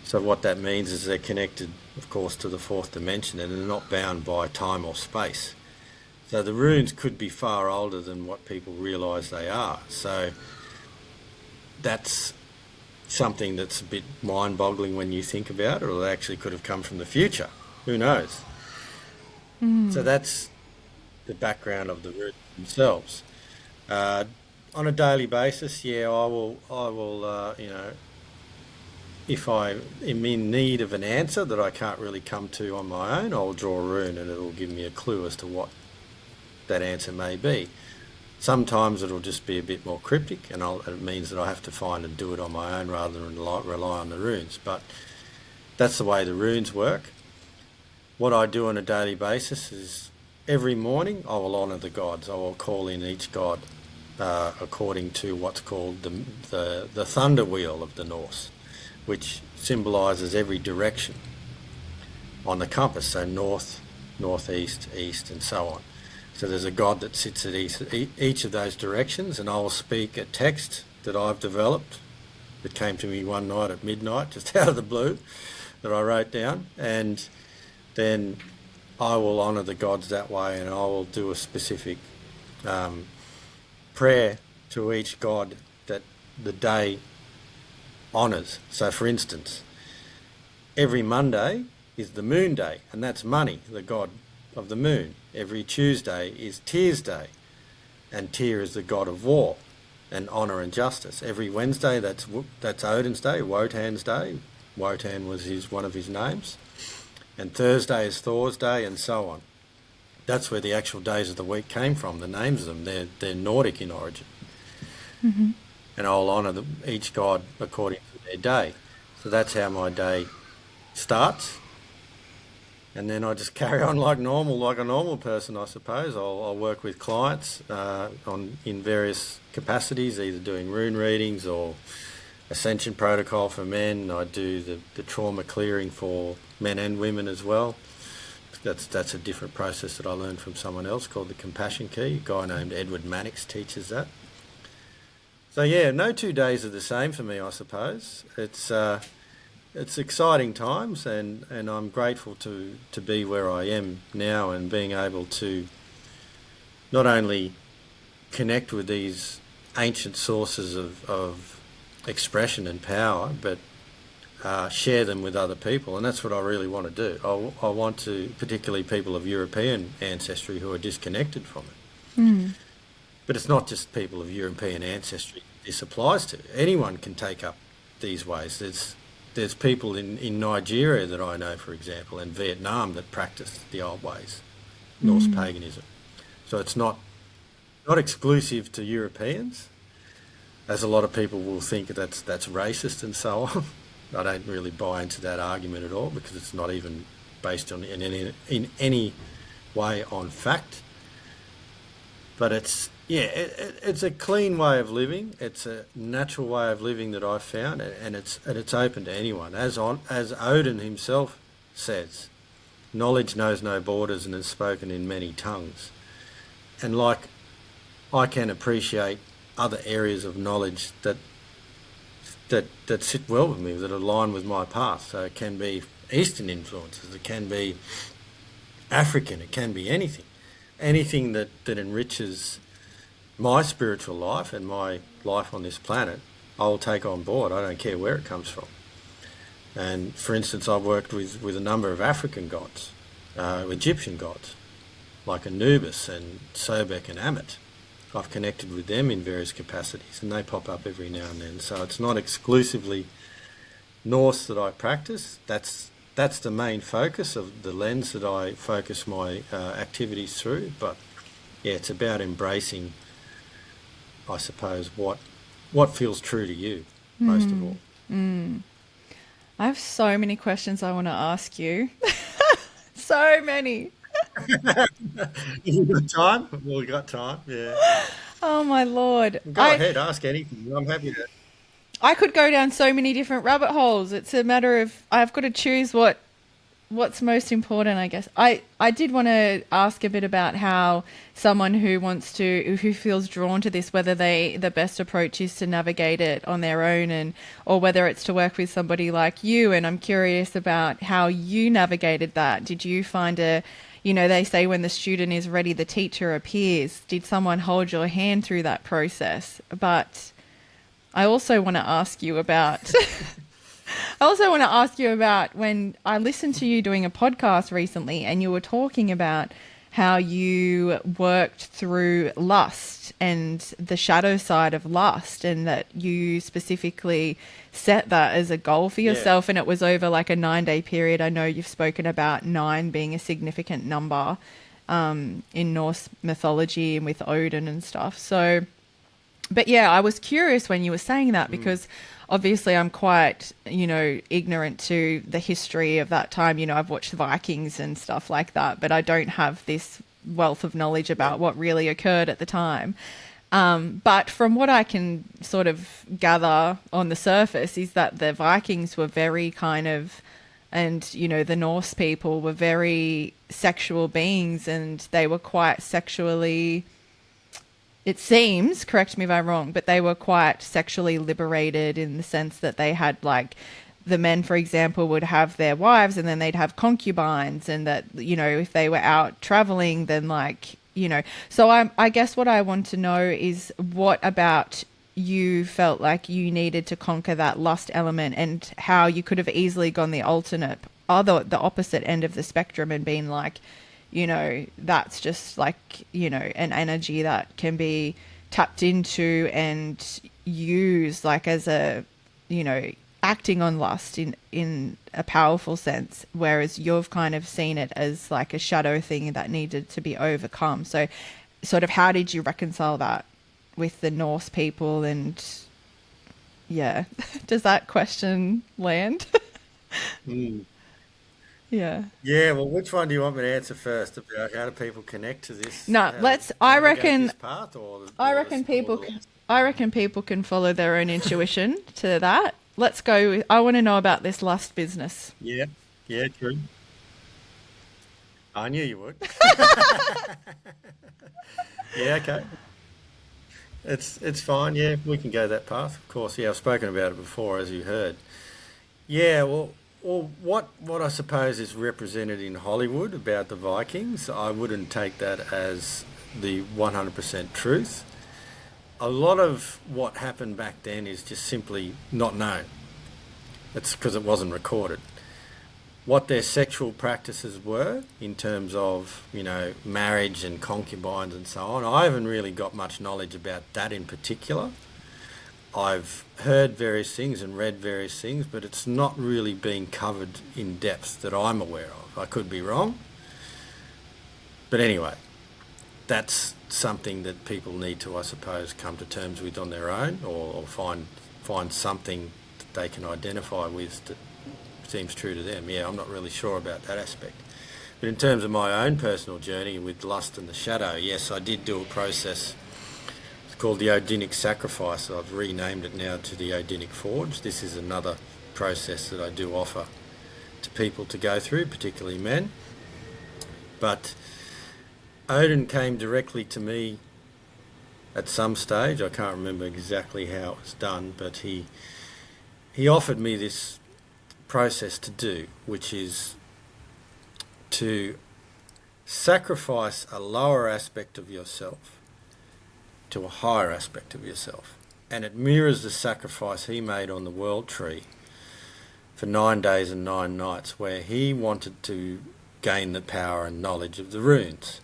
B: So what that means is they're connected, of course, to the fourth dimension, and they're not bound by time or space. So the runes could be far older than what people realise they are. So that's something that's a bit mind-boggling when you think about it, or they actually could have come from the future. Who knows? So that's the background of the runes themselves. On a daily basis, yeah, I will, if I am in need of an answer that I can't really come to on my own, I'll draw a rune and it'll give me a clue as to what that answer may be. Sometimes it'll just be a bit more cryptic, and it means that I have to find and do it on my own rather than rely on the runes. But that's the way the runes work. What I do on a daily basis is every morning I will honour the gods. I will call in each god according to what's called the thunder wheel of the Norse, which symbolises every direction on the compass, so north, northeast, east, and so on. So there's a god that sits at each of those directions, and I'll speak a text that I've developed that came to me one night at midnight, just out of the blue, that I wrote down, and then I will honour the gods that way, and I will do a specific prayer to each god that the day honours. So for instance, every Monday is the moon day, and that's Money, the god of the moon. Every Tuesday is Tyr's Day, and Tyr is the god of war and honour and justice. Every Wednesday, that's Odin's Day, Wotan's Day. Wotan was one of his names. And Thursday is Thor's Day, and so on. That's where the actual days of the week came from, the names of them. They're Nordic in origin.
A: Mm-hmm.
B: And I'll honour each god according to their day. So that's how my day starts. And then I just carry on like a normal person, I suppose. I'll work with clients in various capacities, either doing rune readings or Ascension protocol for men. I do the trauma clearing for men and women as well. That's a different process that I learned from someone else called the Compassion Key. A guy named Edward Mannix teaches that. So yeah, no 2 days are the same for me, I suppose. It's exciting times, and I'm grateful to be where I am now and being able to not only connect with these ancient sources of expression and power, but share them with other people, and that's what I really want to do. I want to, particularly people of European ancestry who are disconnected from it.
A: Mm.
B: But it's not just people of European ancestry this applies to. Anyone can take up these ways. There's people in Nigeria that I know, for example, and Vietnam that practice the old ways, Norse paganism. So it's not exclusive to Europeans, as a lot of people will think that's racist and so on. I don't really buy into that argument at all, because it's not even based on in any way on fact. But it's a clean way of living. It's a natural way of living that I've found, and it's open to anyone. As Odin himself says, knowledge knows no borders and is spoken in many tongues. And like I can appreciate other areas of knowledge that that sit well with me, that align with my path. So it can be Eastern influences, it can be African, it can be anything that enriches my spiritual life and my life on this planet. I'll take on board. I don't care where it comes from. And for instance, I've worked with a number of African gods, Egyptian gods, like Anubis and Sobek and Ammit. I've connected with them in various capacities, and they pop up every now and then. So it's not exclusively Norse that I practice. That's the main focus of the lens that I focus my activities through. But yeah, it's about embracing, I suppose, what feels true to you, most of all.
A: I have so many questions I want to ask you. So many.
B: You got time? Well, we got time, yeah.
A: Oh my Lord.
B: Go ahead, ask anything. I'm happy to.
A: I could go down so many different rabbit holes. It's a matter of I've got to choose what's most important, I guess. I did want to ask a bit about how someone who feels drawn to this, whether the best approach is to navigate it on their own or whether it's to work with somebody like you. And I'm curious about how you navigated that. Did you find they say when the student is ready, the teacher appears. Did someone hold your hand through that process? But I also want to ask you about when I listened to you doing a podcast recently and you were talking about how you worked through lust and the shadow side of lust, and that you specifically set that as a goal for yourself. And it was over like a 9-day period. I know you've spoken about 9 being a significant number in Norse mythology and with Odin and stuff. So, but yeah, I was curious when you were saying that because obviously I'm quite, ignorant to the history of that time. I've watched Vikings and stuff like that, but I don't have this wealth of knowledge about what really occurred at the time. But from what I can sort of gather on the surface is that the Vikings were very and, the Norse people were very sexual beings, and they were quite sexually... It seems, correct me if I'm wrong, but they were quite sexually liberated in the sense that they had, like, the men, for example, would have their wives and then they'd have concubines, and that, if they were out traveling, then So I guess what I want to know is what about you felt like you needed to conquer that lust element, and how you could have easily gone the opposite end of the spectrum and been like, that's just like, an energy that can be tapped into and used like as a, acting on lust in a powerful sense, whereas you've kind of seen it as like a shadow thing that needed to be overcome. So sort of how did you reconcile that with the Norse people? And yeah, does that question land? Yeah.
B: Yeah, well, which one do you want me to answer first? About how do people connect to this?
A: No, I reckon people can follow their own intuition to that. Let's go. I want to know about this lust business.
B: Yeah, true. I knew you would. Yeah, okay. It's fine. Yeah, we can go that path. Of course. Yeah, I've spoken about it before, as you heard. Yeah, well, what I suppose is represented in Hollywood about the Vikings, I wouldn't take that as the 100% truth. A lot of what happened back then is just simply not known. It's because it wasn't recorded. What their sexual practices were in terms of, marriage and concubines and so on, I haven't really got much knowledge about that in particular. I've heard various things and read various things, but it's not really been covered in depth that I'm aware of. I could be wrong. But anyway, that's something that people need to, I suppose, come to terms with on their own, or find something that they can identify with that seems true to them. Yeah, I'm not really sure about that aspect. But in terms of my own personal journey with lust and the shadow, yes, I did do a process called the Odinic sacrifice. I've renamed it now to the Odinic forge. This is another process that I do offer to people to go through, particularly men. But Odin came directly to me at some stage. I can't remember exactly how it was done, but he he offered me this process to do, which is to sacrifice a lower aspect of yourself to a higher aspect of yourself. And it mirrors the sacrifice he made on the world tree for 9 days and 9 nights, where he wanted to gain the power and knowledge of the runes.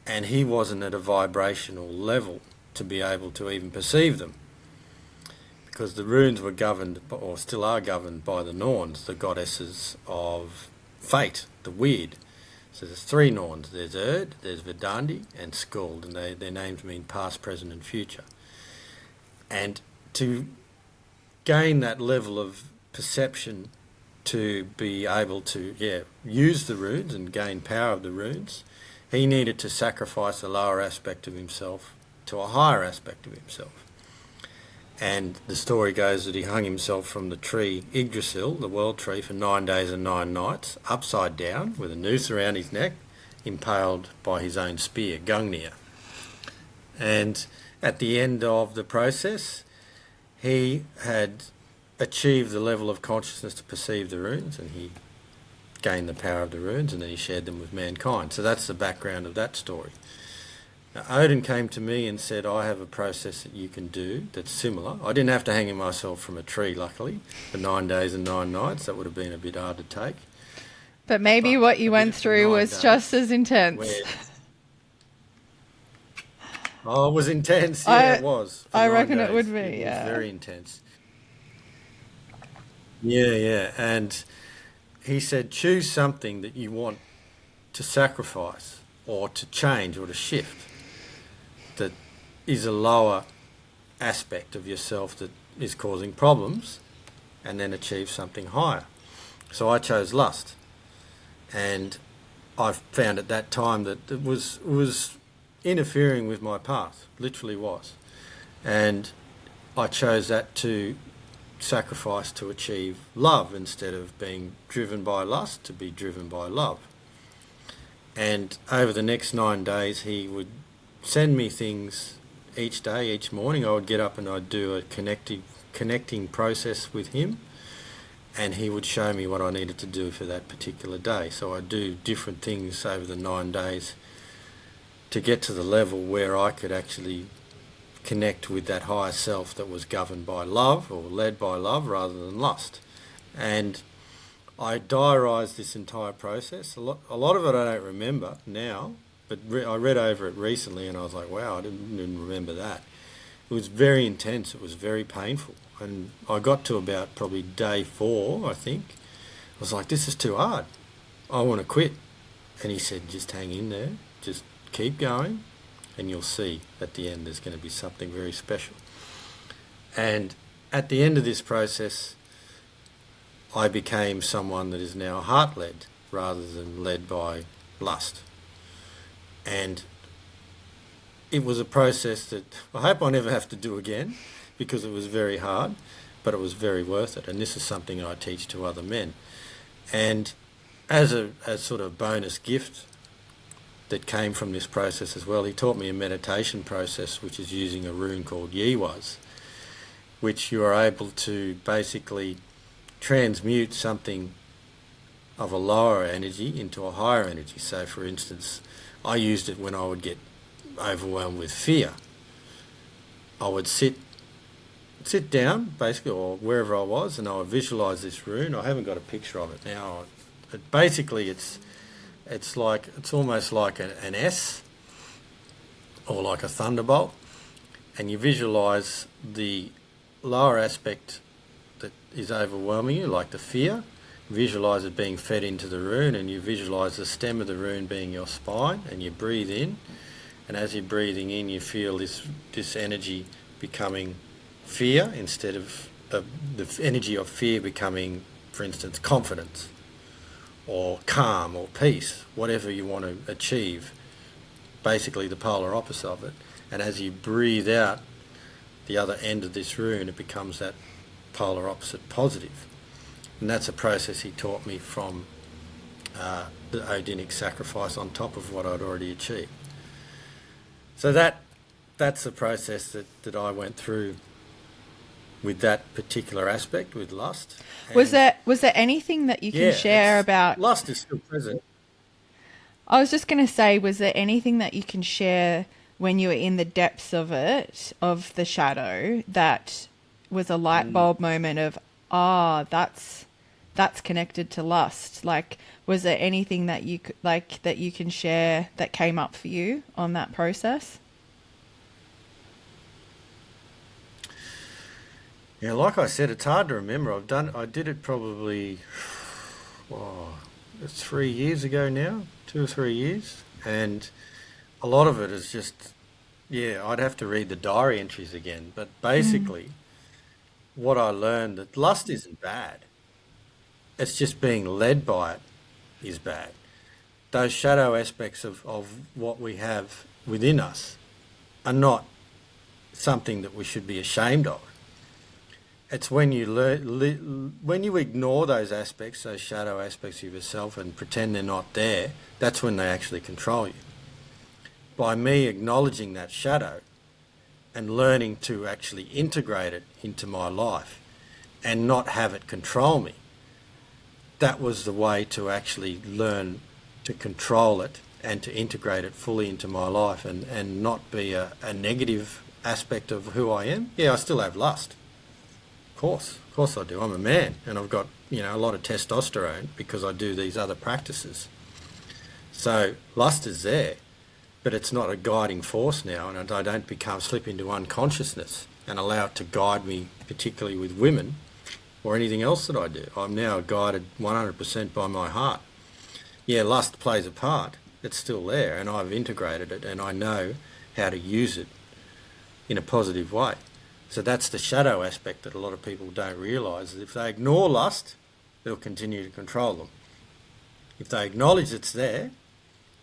B: And he wasn't at a vibrational level to be able to even perceive them, because the runes were governed, or still are governed, by the Norns, the goddesses of fate, the weird. So there's 3 Norns. There's Erd, there's Verdandi, and Skuld, and their names mean past, present and future. And to gain that level of perception to be able to use the runes and gain power of the runes, he needed to sacrifice a lower aspect of himself to a higher aspect of himself. And the story goes that he hung himself from the tree Yggdrasil, the world tree, for 9 days and 9 nights, upside down, with a noose around his neck, impaled by his own spear, Gungnir. And at the end of the process, he had achieved the level of consciousness to perceive the runes, and he gained the power of the runes, and then he shared them with mankind. So that's the background of that story. Now, Odin came to me and said, I have a process that you can do that's similar. I didn't have to hang myself from a tree, luckily, for 9 days and 9 nights. That would have been a bit hard to take.
A: But maybe what you went through was just as intense.
B: Oh, it was intense. Yeah, it was.
A: I reckon it would be,
B: It was very intense. Yeah. And he said, choose something that you want to sacrifice or to change or to shift that is a lower aspect of yourself that is causing problems, and then achieve something higher. So I chose lust. And I found at that time that it was interfering with my path, literally was. And I chose that to sacrifice to achieve love, instead of being driven by lust, to be driven by love. And over the next 9 days, he would send me things each day, each morning. I would get up and I'd do a connecting process with him, and he would show me what I needed to do for that particular day. So I'd do different things over the 9 days to get to the level where I could actually connect with that higher self that was governed by love, or led by love, rather than lust. And I diarised this entire process. A lot of it I don't remember now, but I read over it recently and I was like, wow, I didn't even remember that. It was very intense. It was very painful. And I got to about probably day 4, I think. I was like, this is too hard. I want to quit. And he said, just hang in there. Just keep going. And you'll see at the end there's going to be something very special. And at the end of this process, I became someone that is now heart-led rather than led by lust. And it was a process that I hope I never have to do again, because it was very hard, but it was very worth it. And this is something I teach to other men. And as sort of bonus gift that came from this process as well, he taught me a meditation process, which is using a rune called Yiwas, which you are able to basically transmute something of a lower energy into a higher energy. So, for instance, I used it when I would get overwhelmed with fear. I would sit down, basically, or wherever I was, and I would visualise this rune. I haven't got a picture of it now. But basically, it's almost like an S, or like a thunderbolt, and you visualise the lower aspect that is overwhelming you, like the fear. Visualise it being fed into the rune, and you visualise the stem of the rune being your spine, and you breathe in, and as you're breathing in, you feel this energy becoming fear, instead of the energy of fear becoming, for instance, confidence or calm or peace, whatever you want to achieve, basically the polar opposite of it. And as you breathe out the other end of this rune, it becomes that polar opposite, positive. And that's a process he taught me from the Odinic sacrifice, on top of what I'd already achieved. So that's the process that I went through with that particular aspect, with lust.
A: Was
B: And
A: there anything that you can
B: yeah,
A: share about?
B: lust is still present.
A: I was just going to say, was there anything that you can share when you were in the depths of it, of the shadow, that was a light bulb moment of, that's connected to lust? Like, was there anything that that you can share that came up for you on that process?
B: Yeah, like I said, it's hard to remember. I did it probably, it's 3 years ago now, 2 or 3 years, and a lot of it is just, yeah, I'd have to read the diary entries again. But basically, what I learned that lust isn't bad. It's just being led by it is bad. Those shadow aspects of what we have within us are not something that we should be ashamed of. It's when you when you ignore those aspects, those shadow aspects of yourself, and pretend they're not there, that's when they actually control you. By me acknowledging that shadow and learning to actually integrate it into my life and not have it control me, that was the way to actually learn to control it and to integrate it fully into my life, and not be a negative aspect of who I am. Yeah, I still have lust. Of course I do. I'm a man, and I've got, a lot of testosterone because I do these other practices. So lust is there, but it's not a guiding force now, and I don't slip into unconsciousness and allow it to guide me, particularly with women or anything else that I do. I'm now guided 100% by my heart. Yeah, lust plays a part. It's still there, and I've integrated it, and I know how to use it in a positive way. So that's the shadow aspect that a lot of people don't realise. If they ignore lust, it'll continue to control them. If they acknowledge it's there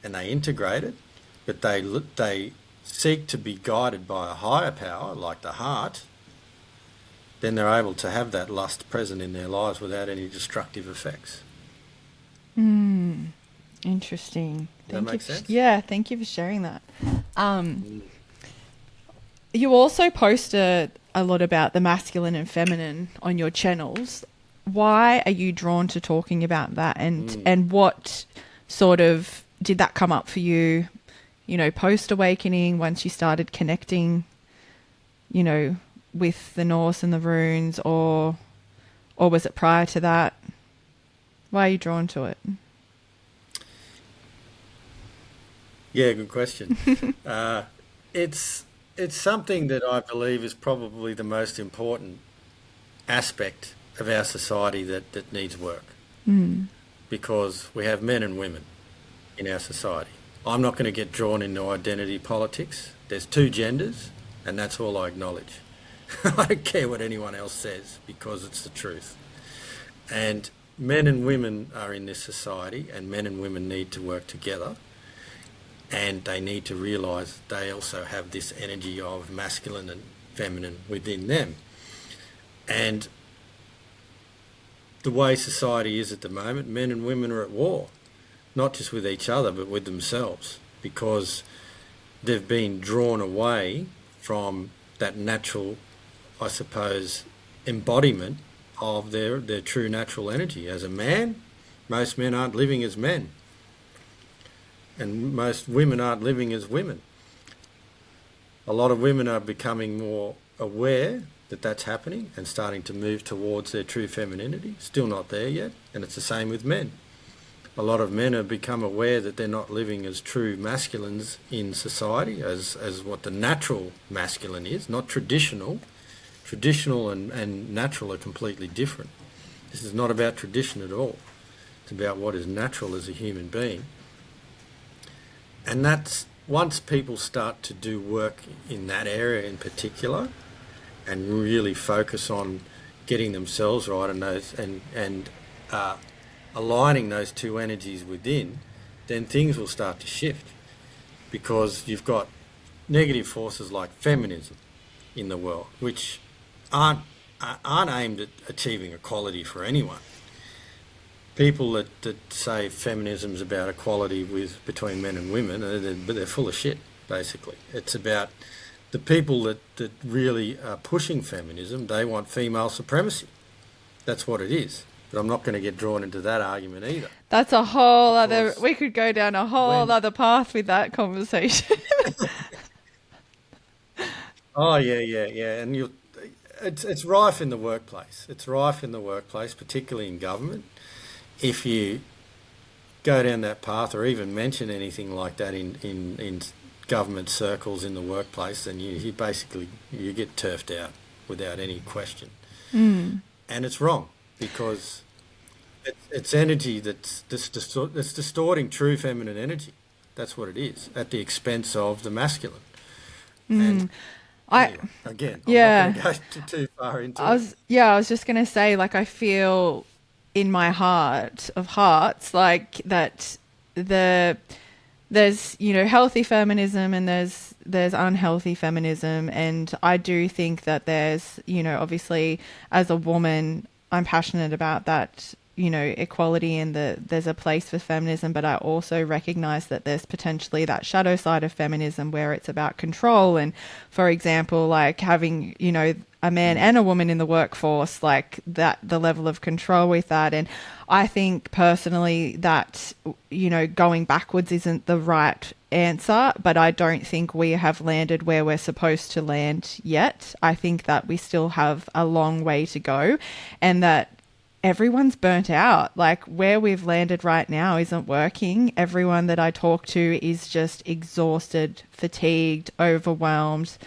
B: and they integrate it, but they seek to be guided by a higher power, like the heart, then they're able to have that lust present in their lives without any destructive effects.
A: Interesting.
B: Does that make sense?
A: Yeah, thank you for sharing that. You also post a lot about the masculine and feminine on your channels. Why are you drawn to talking about that, and what sort of did that come up for you, post awakening, once you started connecting, with the Norse and the runes, or was it prior to that? Why are you drawn to it?
B: Yeah, good question. It's something that I believe is probably the most important aspect of our society that needs work, because we have men and women in our society. I'm not going to get drawn into identity politics. There's two genders, and that's all I acknowledge. I don't care what anyone else says, because it's the truth. And men and women are in this society, and men and women need to work together, and they need to realise they also have this energy of masculine and feminine within them. And the way society is at the moment, men and women are at war, not just with each other, but with themselves, because they've been drawn away from that natural, I suppose, embodiment of their true natural energy. As a man, most men aren't living as men, and most women aren't living as women. A lot of women are becoming more aware that that's happening and starting to move towards their true femininity. Still not there yet, and it's the same with men. A lot of men have become aware that they're not living as true masculines in society, as what the natural masculine is, not traditional. Traditional and natural are completely different. This is not about tradition at all. It's about what is natural as a human being. And that's, once people start to do work in that area in particular, and really focus on getting themselves right and aligning those two energies within, then things will start to shift, because you've got negative forces like feminism in the world, which aren't aimed at achieving equality for anyone. People that say feminism is about equality between men and women, they're full of shit, basically. It's about the people that really are pushing feminism, they want female supremacy. That's what it is. But I'm not going to get drawn into that argument either.
A: That's a whole
B: Because
A: other... We could go down a whole other path with that conversation.
B: Oh, yeah. And it's rife in the workplace. It's rife in the workplace, particularly in government. If you go down that path or even mention anything like that in government circles in the workplace, then you basically you get turfed out without any question. And it's wrong because it's energy that's distorting true feminine energy. That's what it is, at the expense of the masculine. And anyway, again, I'm not going to go too far into it.
A: I was just going to say, like, I feel in my heart of hearts, like, that there's, you know, healthy feminism and there's unhealthy feminism. And I do think that there's, you know, obviously as a woman, I'm passionate about that, you know, equality, and there's a place for feminism, but I also recognize that there's potentially that shadow side of feminism where it's about control. And for example, like having, you know, a man and a woman in the workforce, like that, the level of control with that. And I think personally that, you know, going backwards isn't the right answer, but I don't think we have landed where we're supposed to land yet. I think that we still have a long way to go, and that everyone's burnt out. Like, where we've landed right now isn't working. Everyone that I talk to is just exhausted, fatigued, overwhelmed.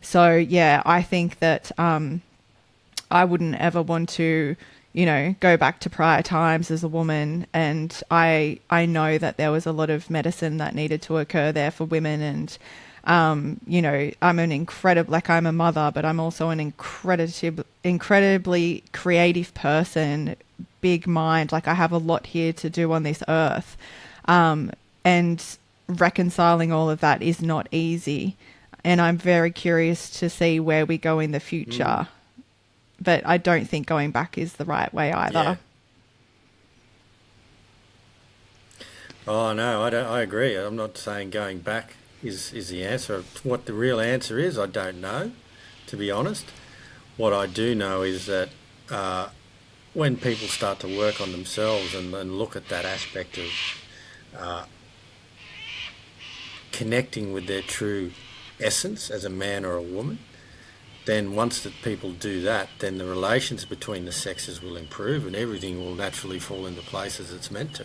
A: So yeah, I think that I wouldn't ever want to, you know, go back to prior times as a woman. And I know that there was a lot of medicine that needed to occur there for women. And you know, I'm a mother, but I'm also an incredibly creative person, big mind. Like, I have a lot here to do on this earth. And reconciling all of that is not easy. And I'm very curious to see where we go in the future. But I don't think going back is the right way either.
B: Yeah. Oh, no, I agree. I'm not saying going back is the answer. What the real answer is, I don't know, to be honest. What I do know is that when people start to work on themselves and look at that aspect of connecting with their true essence as a man or a woman, then once that people do that, then the relations between the sexes will improve and everything will naturally fall into place as it's meant to.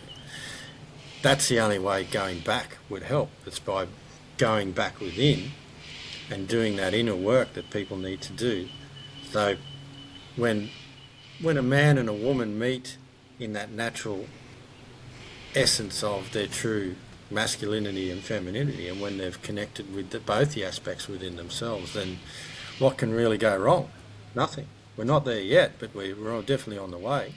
B: That's the only way going back would help. It's by going back within and doing that inner work that people need to do. So when a man and a woman meet in that natural essence of their true masculinity and femininity, and when they've connected with both the aspects within themselves, then what can really go wrong? Nothing. We're not there yet, but we're definitely on the way.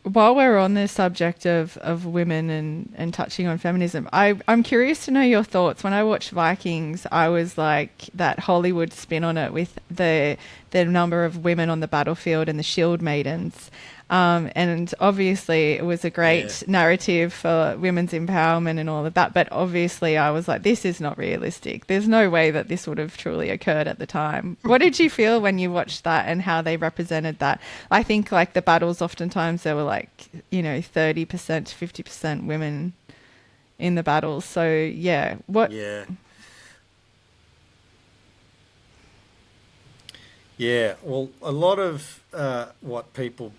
A: While we're on the subject of women and touching on feminism, I'm curious to know your thoughts. When I watched Vikings, I was like, that Hollywood spin on it with the number of women on the battlefield and the shield maidens. And obviously it was a great narrative for women's empowerment and all of that. But obviously I was like, this is not realistic. There's no way that this would have truly occurred at the time. What did you feel when you watched that and how they represented that? I think like the battles, oftentimes there were like, you know, 30% to 50% women in the battles. So yeah, what?
B: Yeah. Yeah, well, a lot of what people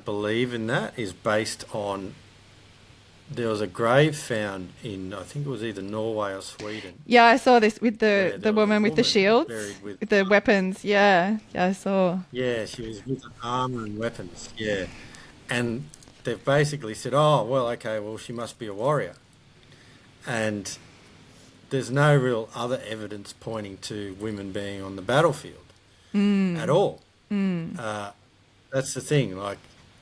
B: believe in that is based on, there was a grave found in, I think it was either Norway or Sweden.
A: Yeah, I saw this with the woman with the shields, with the weapons. Yeah, I saw.
B: Yeah, she was with armour and weapons, yeah. And they've basically said, oh, well, okay, well, she must be a warrior. And there's no real other evidence pointing to women being on the battlefield at all. That's the thing, like,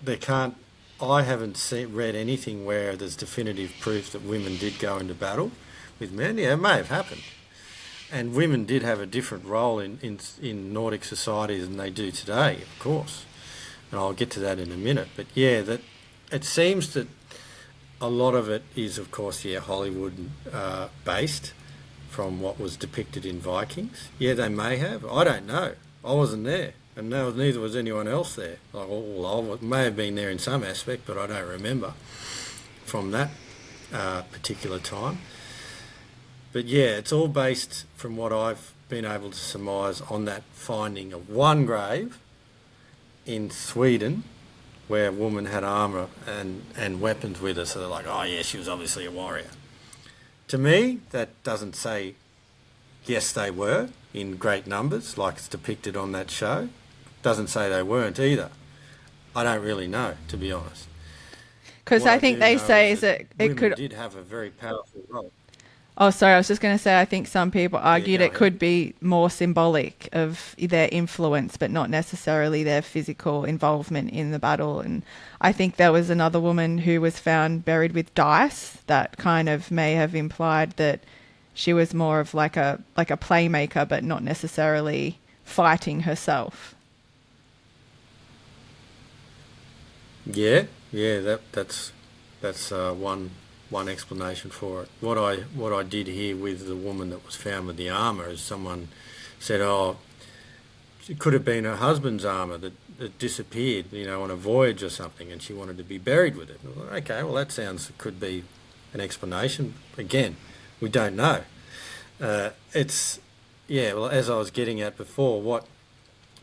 B: I haven't read anything where there's definitive proof that women did go into battle with men. Yeah, it may have happened. And women did have a different role in Nordic societies than they do today, of course. And I'll get to that in a minute. But yeah, that it seems that a lot of it is, of course, Hollywood based. from what was depicted in Vikings. Yeah, they may have. I don't know. I wasn't there, and neither was anyone else there. Like, well, I may have been there in some aspect, but I don't remember from that particular time. But yeah, it's all based, from what I've been able to surmise, on that finding of one grave in Sweden where a woman had armour and weapons with her. So they're like, oh yeah, she was obviously a warrior. To me, that doesn't say yes, they were in great numbers like it's depicted on that show. Doesn't say they weren't either. I don't really know, to be honest.
A: Because I think they say is that it could...
B: did have a very powerful role.
A: Oh, sorry, I was just going to say, I think some people argued it could be more symbolic of their influence, but not necessarily their physical involvement in the battle. And I think there was another woman who was found buried with dice that kind of may have implied that she was more of like a playmaker, but not necessarily fighting herself.
B: Yeah, that's one explanation for it. What I did hear with the woman that was found with the armour is someone said, oh, it could have been her husband's armour that disappeared, on a voyage or something, and she wanted to be buried with it. Okay, well, that could be an explanation. Again, we don't know. Well, as I was getting at before, what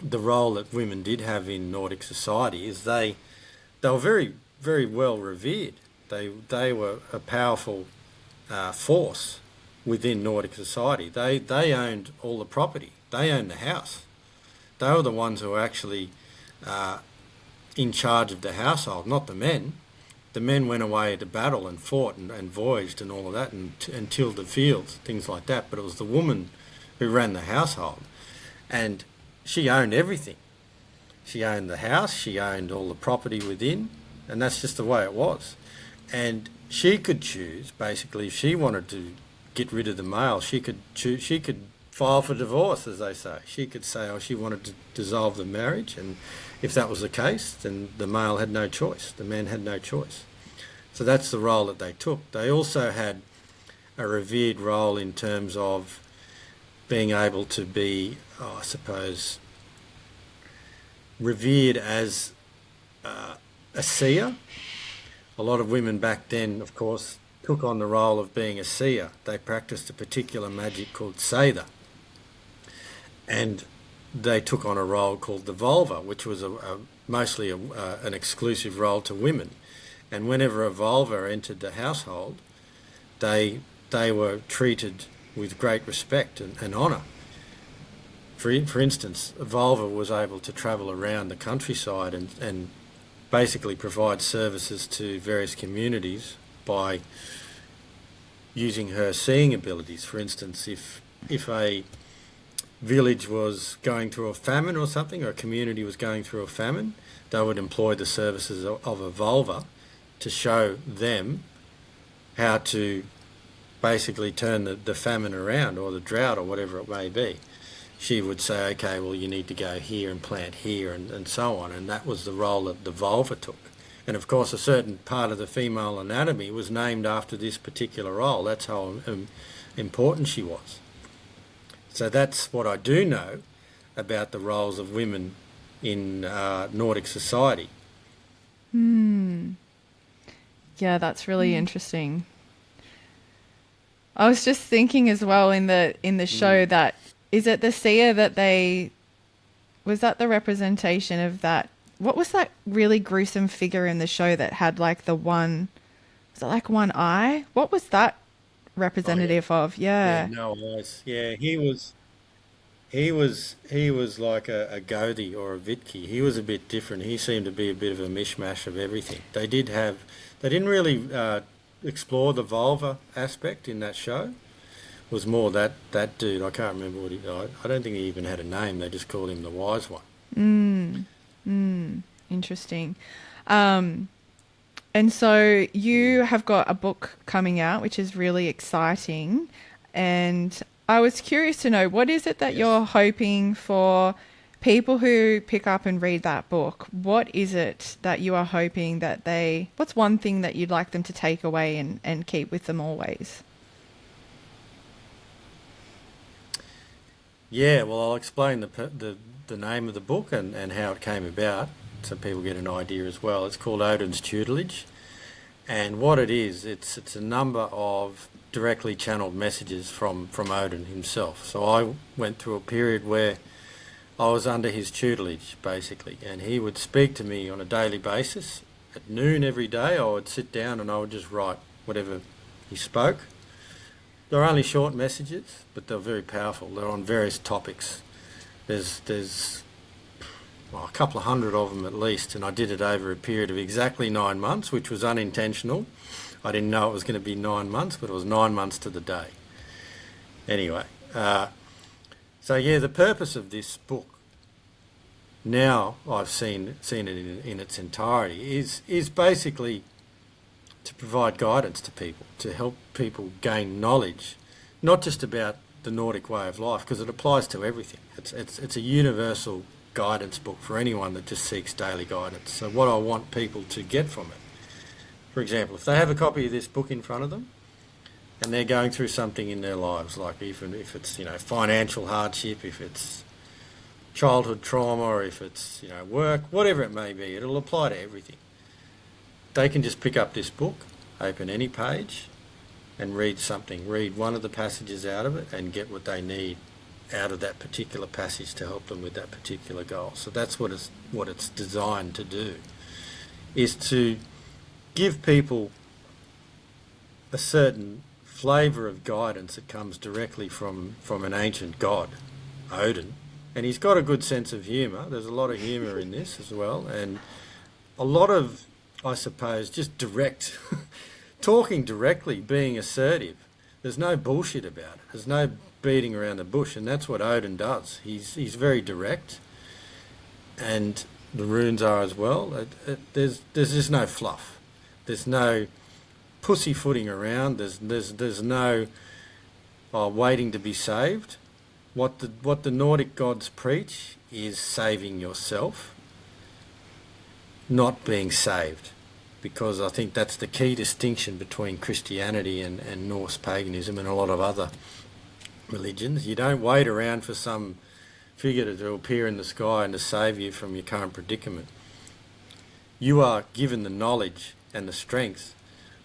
B: the role that women did have in Nordic society is they were very, very well revered. They were a powerful force within Nordic society. They owned all the property. They owned the house. They were the ones who were actually in charge of the household, not the men. The men went away to battle and fought and voyaged and all of that and tilled the fields, things like that. But it was the woman who ran the household, and she owned everything. She owned the house, she owned all the property within, and that's just the way it was. And she could choose, basically, if she wanted to get rid of the male, she could file for divorce, as they say. She could say, she wanted to dissolve the marriage, and if that was the case, then the male had no choice, the man had no choice. So that's the role that they took. They also had a revered role in terms of being able to be, I suppose, revered as a seer. A lot of women back then, of course, took on the role of being a seer. They practiced a particular magic called Seidr. And they took on a role called the Vulva, which was mostly an exclusive role to women. And whenever a Vulva entered the household, they were treated with great respect and honour. For instance, a Vulva was able to travel around the countryside and basically provide services to various communities by using her seeing abilities. For instance, if a village was going through a famine or something, or a community was going through a famine, they would employ the services of a Vulva to show them how to basically turn the famine around, or the drought, or whatever it may be. She would say, okay, well, you need to go here and plant here and so on. And that was the role that the Vulva took. And of course, a certain part of the female anatomy was named after this particular role. That's how important she was. So that's what I do know about the roles of women in Nordic society.
A: Yeah, that's really interesting. I was just thinking as well in the show that, is it the seer that was that the representation of that? What was that really gruesome figure in the show that had like was it like one eye? What was that representative of? Yeah.
B: No eyes. Yeah, he was like a Gothi or a Vitki. He was a bit different. He seemed to be a bit of a mishmash of everything. They didn't really explore the vulva aspect in that show. It was more that dude. I can't remember what I don't think he even had a name. They just called him the Wise One.
A: Interesting. And so you have got a book coming out, which is really exciting. And I was curious to know, what is it that you're hoping for people who pick up and read that book? What is it that you are hoping that what's one thing that you'd like them to take away and keep with them always?
B: Yeah, well, I'll explain the name of the book and how it came about so people get an idea as well. It's called Odin's Tutelage. And what it is, it's a number of directly channeled messages from Odin himself. So I went through a period where I was under his tutelage, basically, and he would speak to me on a daily basis. At noon every day, I would sit down and I would just write whatever he spoke. They're only short messages, but they're very powerful. They're on various topics. There's well, a couple of hundred of them at least, and I did it over a period of exactly 9 months, which was unintentional. I didn't know it was going to be 9 months, but it was 9 months to the day. Anyway, so yeah, the purpose of this book, now I've seen it in its entirety, is basically to provide guidance to people, to help people gain knowledge, not just about the Nordic way of life, because it applies to everything. It's a universal guidance book for anyone that just seeks daily guidance. So what I want people to get from it, for example, if they have a copy of this book in front of them and they're going through something in their lives, like even if it's, financial hardship, if it's childhood trauma, or if it's, work, whatever it may be, it'll apply to everything. They can just pick up this book, open any page and read something, read one of the passages out of it and get what they need out of that particular passage to help them with that particular goal. So that's what it's designed to do, is to give people a certain flavour of guidance that comes directly from an ancient god, Odin. And he's got a good sense of humour. There's a lot of humour in this as well, and a lot of, I suppose, just direct, talking directly, being assertive. There's no bullshit about it. There's no beating around the bush, and that's what Odin does. He's very direct, and the runes are as well. There's just no fluff. There's no pussyfooting around. There's no waiting to be saved. What the Nordic gods preach is saving yourself, not being saved, because I think that's the key distinction between Christianity and Norse paganism and a lot of other religions. You don't wait around for some figure to appear in the sky and to save you from your current predicament. You are given the knowledge and the strength,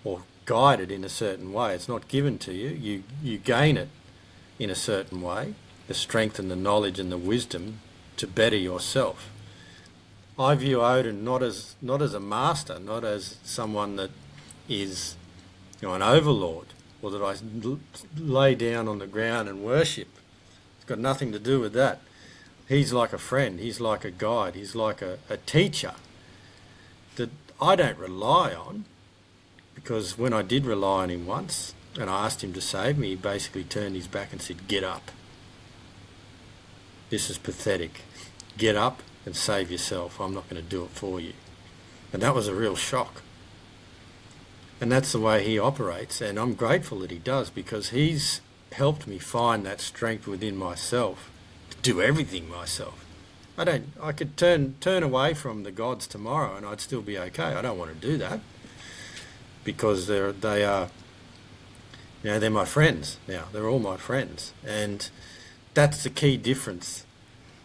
B: or guided in a certain way. It's not given to you. You gain it in a certain way, the strength and the knowledge and the wisdom to better yourself. I view Odin not as a master, not as someone that is, an overlord, or that I lay down on the ground and worship. It's got nothing to do with that. He's like a friend. He's like a guide. He's like a teacher that I don't rely on, because when I did rely on him once and I asked him to save me, he basically turned his back and said, "Get up. This is pathetic. Get up and save yourself. I'm not going to do it for you." And that was a real shock. And that's the way he operates, and I'm grateful that he does, because he's helped me find that strength within myself to do everything myself. I could turn away from the gods tomorrow and I'd still be okay. I don't want to do that, because they are they're my friends now. They're all my friends, and that's the key difference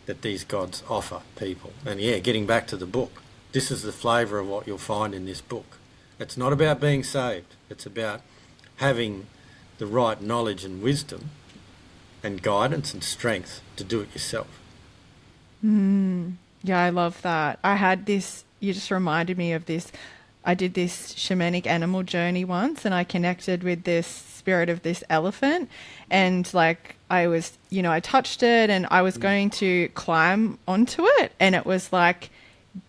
B: that these gods offer people. And yeah, getting back to the book, this is the flavour of what you'll find in this book. It's not about being saved. It's about having the right knowledge and wisdom and guidance and strength to do it yourself.
A: Yeah, I love that. I had this, you just reminded me of this. I did this shamanic animal journey once, and I connected with this spirit of this elephant, and like I was, I touched it and I was going to climb onto it, and it was like,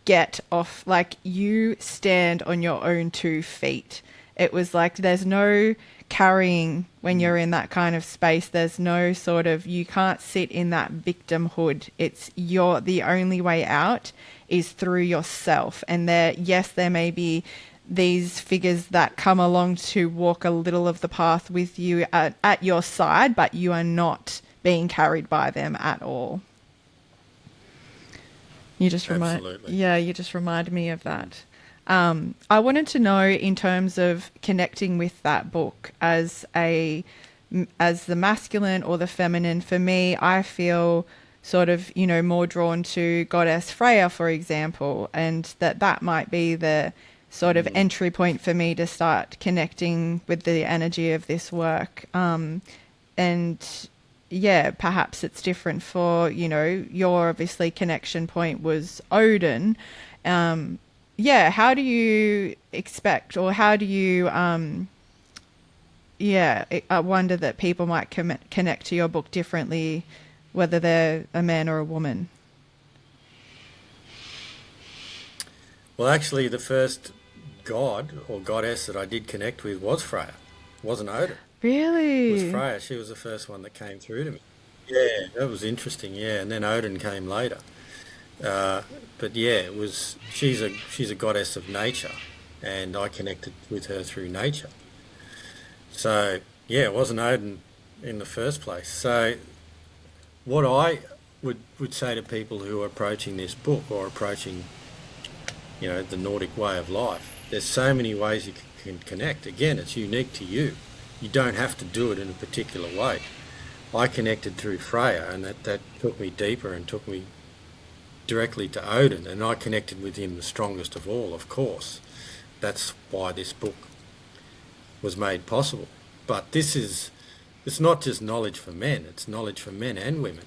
A: get off, like you stand on your own 2 feet. It was like, there's no carrying when you're in that kind of space. There's no sort of, you can't sit in that victimhood. It's the only way out is through yourself. And there may be these figures that come along to walk a little of the path with you at your side, but you are not being carried by them at all. You just reminded me of that. I wanted to know, in terms of connecting with that book as a as the masculine or the feminine. For me, I feel sort of, more drawn to goddess Freya, for example, and that might be the sort of entry point for me to start connecting with the energy of this work. And yeah, perhaps it's different for, your obviously connection point was Odin. Yeah, how do you expect, or how do you, I wonder that people might connect to your book differently, whether they're a man or a woman.
B: Well, actually, the first god or goddess that I did connect with was Freya. It wasn't Odin. It was
A: Really?
B: Freya. She was the first one that came through to me. Yeah, that was interesting. Yeah, and then Odin came later. But yeah, it was. She's a goddess of nature, and I connected with her through nature. So yeah, it wasn't Odin in the first place. So what I would say to people who are approaching this book or approaching, the Nordic way of life, there's so many ways you can connect. Again, it's unique to you. You don't have to do it in a particular way. I connected through Freya, and that took me deeper and took me directly to Odin, and I connected with him the strongest of all, of course. That's why this book was made possible. But it's not just knowledge for men, it's knowledge for men and women.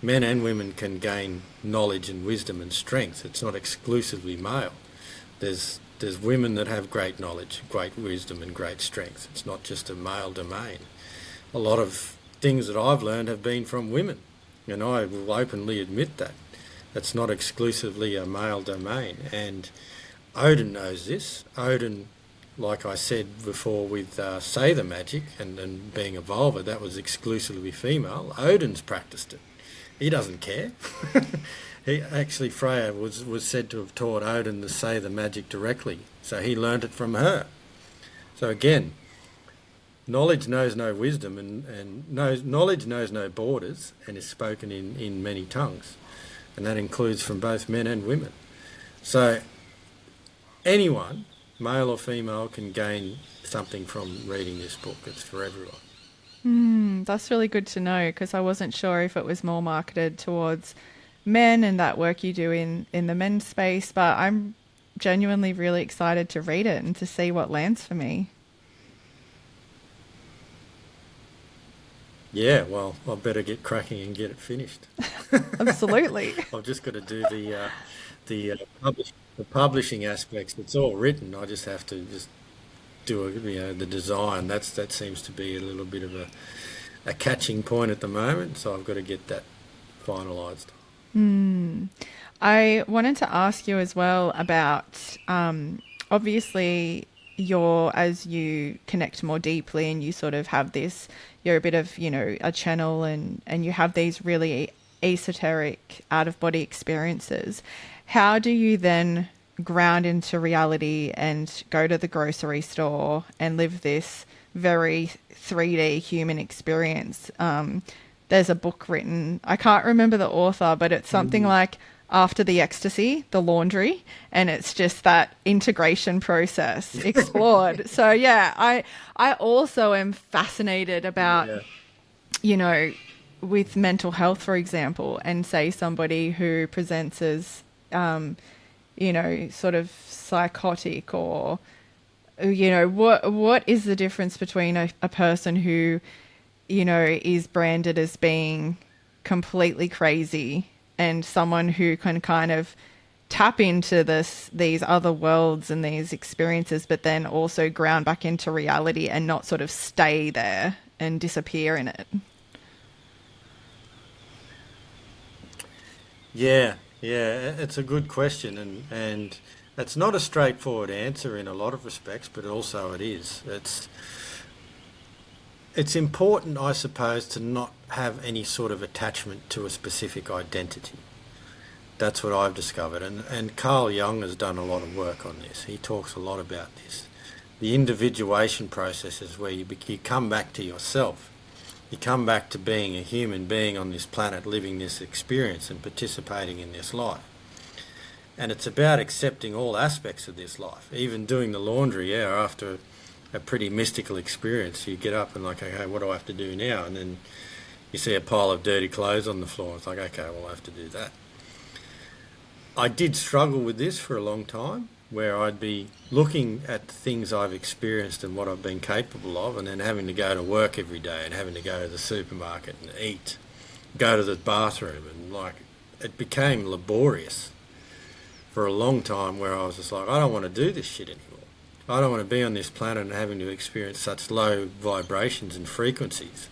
B: Men and women can gain knowledge and wisdom and strength. It's not exclusively male. There's women that have great knowledge, great wisdom and great strength. It's not just a male domain. A lot of things that I've learned have been from women, and I will openly admit that. It's not exclusively a male domain, and Odin knows this. Odin, like I said before with Say the Magic and being a Volva, that was exclusively female. Odin's practiced it. He doesn't care. Freya was said to have taught Odin to say the magic directly, so he learnt it from her. So again, knowledge knows no wisdom, and knowledge knows no borders, and is spoken in many tongues, and that includes from both men and women. So anyone, male or female, can gain something from reading this book. It's for everyone.
A: That's really good to know, because I wasn't sure if it was more marketed towards men and that work you do in the men's space, but I'm genuinely really excited to read it and to see what lands for me.
B: Yeah, well, I better get cracking and get it finished.
A: Absolutely.
B: I've just got to do the publishing aspects. It's all written. I just have to just do the design. That seems to be a little bit of a catching point at the moment. So I've got to get that finalised.
A: I wanted to ask you as well about, obviously, as you connect more deeply and you sort of have this, you're a bit of, a channel, and you have these really esoteric out of body experiences. How do you then ground into reality and go to the grocery store and live this very 3D human experience? There's a book written, I can't remember the author, but it's something like After the Ecstasy, the Laundry, and it's just that integration process explored. So yeah, I also am fascinated about, with mental health, for example, and say somebody who presents as, sort of psychotic, or, what is the difference between a person who, is branded as being completely crazy and someone who can kind of tap into these other worlds and these experiences, but then also ground back into reality and not sort of stay there and disappear in it?
B: Yeah, it's a good question, and it's not a straightforward answer in a lot of respects, but also it is. It's important, I suppose, to not have any sort of attachment to a specific identity. That's what I've discovered, and Carl Jung has done a lot of work on this. He talks a lot about this. The individuation process is where you come back to yourself. You come back to being a human being on this planet, living this experience and participating in this life. And it's about accepting all aspects of this life, even doing the laundry, after a pretty mystical experience. You get up and like, okay, what do I have to do now? And then you see a pile of dirty clothes on the floor. It's like, okay, well, I have to do that. I did struggle with this for a long time, where I'd be looking at the things I've experienced and what I've been capable of, and then having to go to work every day and having to go to the supermarket and eat, go to the bathroom, and like it became laborious for a long time, where I was just like, I don't want to do this shit anymore. I don't want to be on this planet and having to experience such low vibrations and frequencies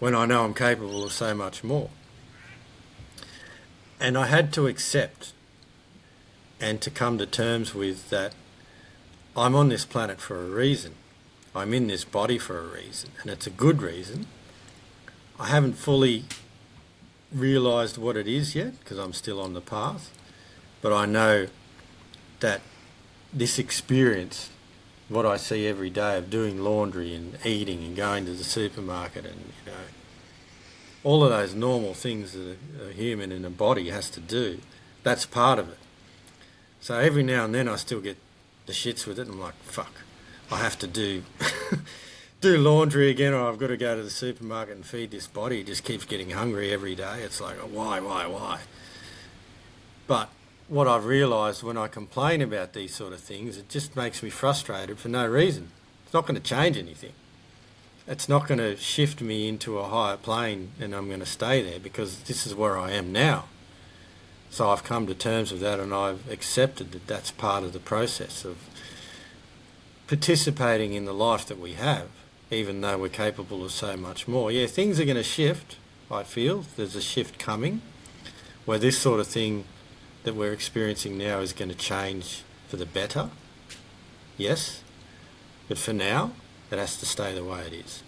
B: when I know I'm capable of so much more. And I had to accept and to come to terms with that I'm on this planet for a reason. I'm in this body for a reason, and it's a good reason. I haven't fully realised what it is yet, because I'm still on the path, but I know that this experience, what I see every day of doing laundry and eating and going to the supermarket and, you know, all of those normal things that a human in a body has to do, that's part of it. So every now and then I still get the shits with it, and I'm like, fuck, I have to do laundry again, or I've got to go to the supermarket and feed this body. It just keeps getting hungry every day. It's like, why? But what I've realised when I complain about these sort of things, it just makes me frustrated for no reason. It's not going to change anything. It's not going to shift me into a higher plane and I'm going to stay there, because this is where I am now. So I've come to terms with that, and I've accepted that that's part of the process of participating in the life that we have, even though we're capable of so much more. Yeah, things are going to shift, I feel. There's a shift coming where this sort of thing that we're experiencing now is going to change for the better. Yes. But for now, it has to stay the way it is.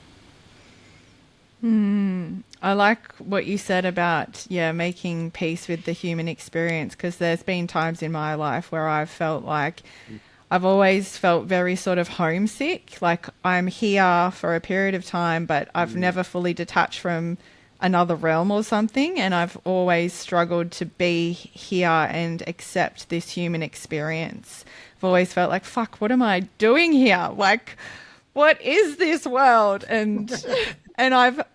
A: I like what you said about, making peace with the human experience, because there's been times in my life where I've felt like I've always felt very sort of homesick, like I'm here for a period of time, but I've never fully detached from another realm or something. And I've always struggled to be here and accept this human experience. I've always felt like, fuck, what am I doing here? Like, what is this world? And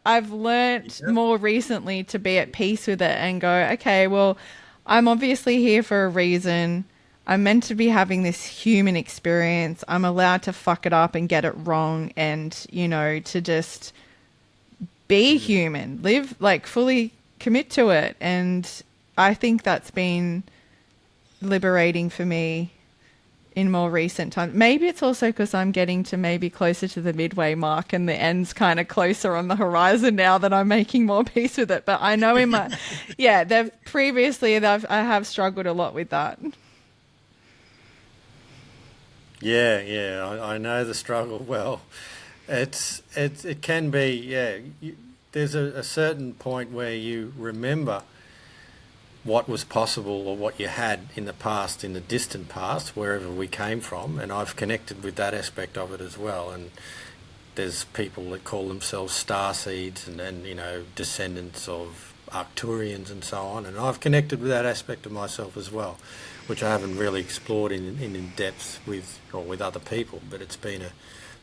A: I've learnt more recently to be at peace with it and go, okay, well, I'm obviously here for a reason. I'm meant to be having this human experience. I'm allowed to fuck it up and get it wrong, and, you know, to just be human, live, like, fully commit to it. And I think that's been liberating for me in more recent times. Maybe it's also because I'm getting to maybe closer to the midway mark and the end's kind of closer on the horizon now that I'm making more peace with it. But I know in my, I have struggled a lot with that.
B: Yeah, I know the struggle well. It can be, there's a certain point where you remember what was possible or what you had in the past, in the distant past, wherever we came from, and I've connected with that aspect of it as well. And there's people that call themselves starseeds and you know, descendants of Arcturians and so on, and I've connected with that aspect of myself as well, which I haven't really explored in depth with other people, but it's been a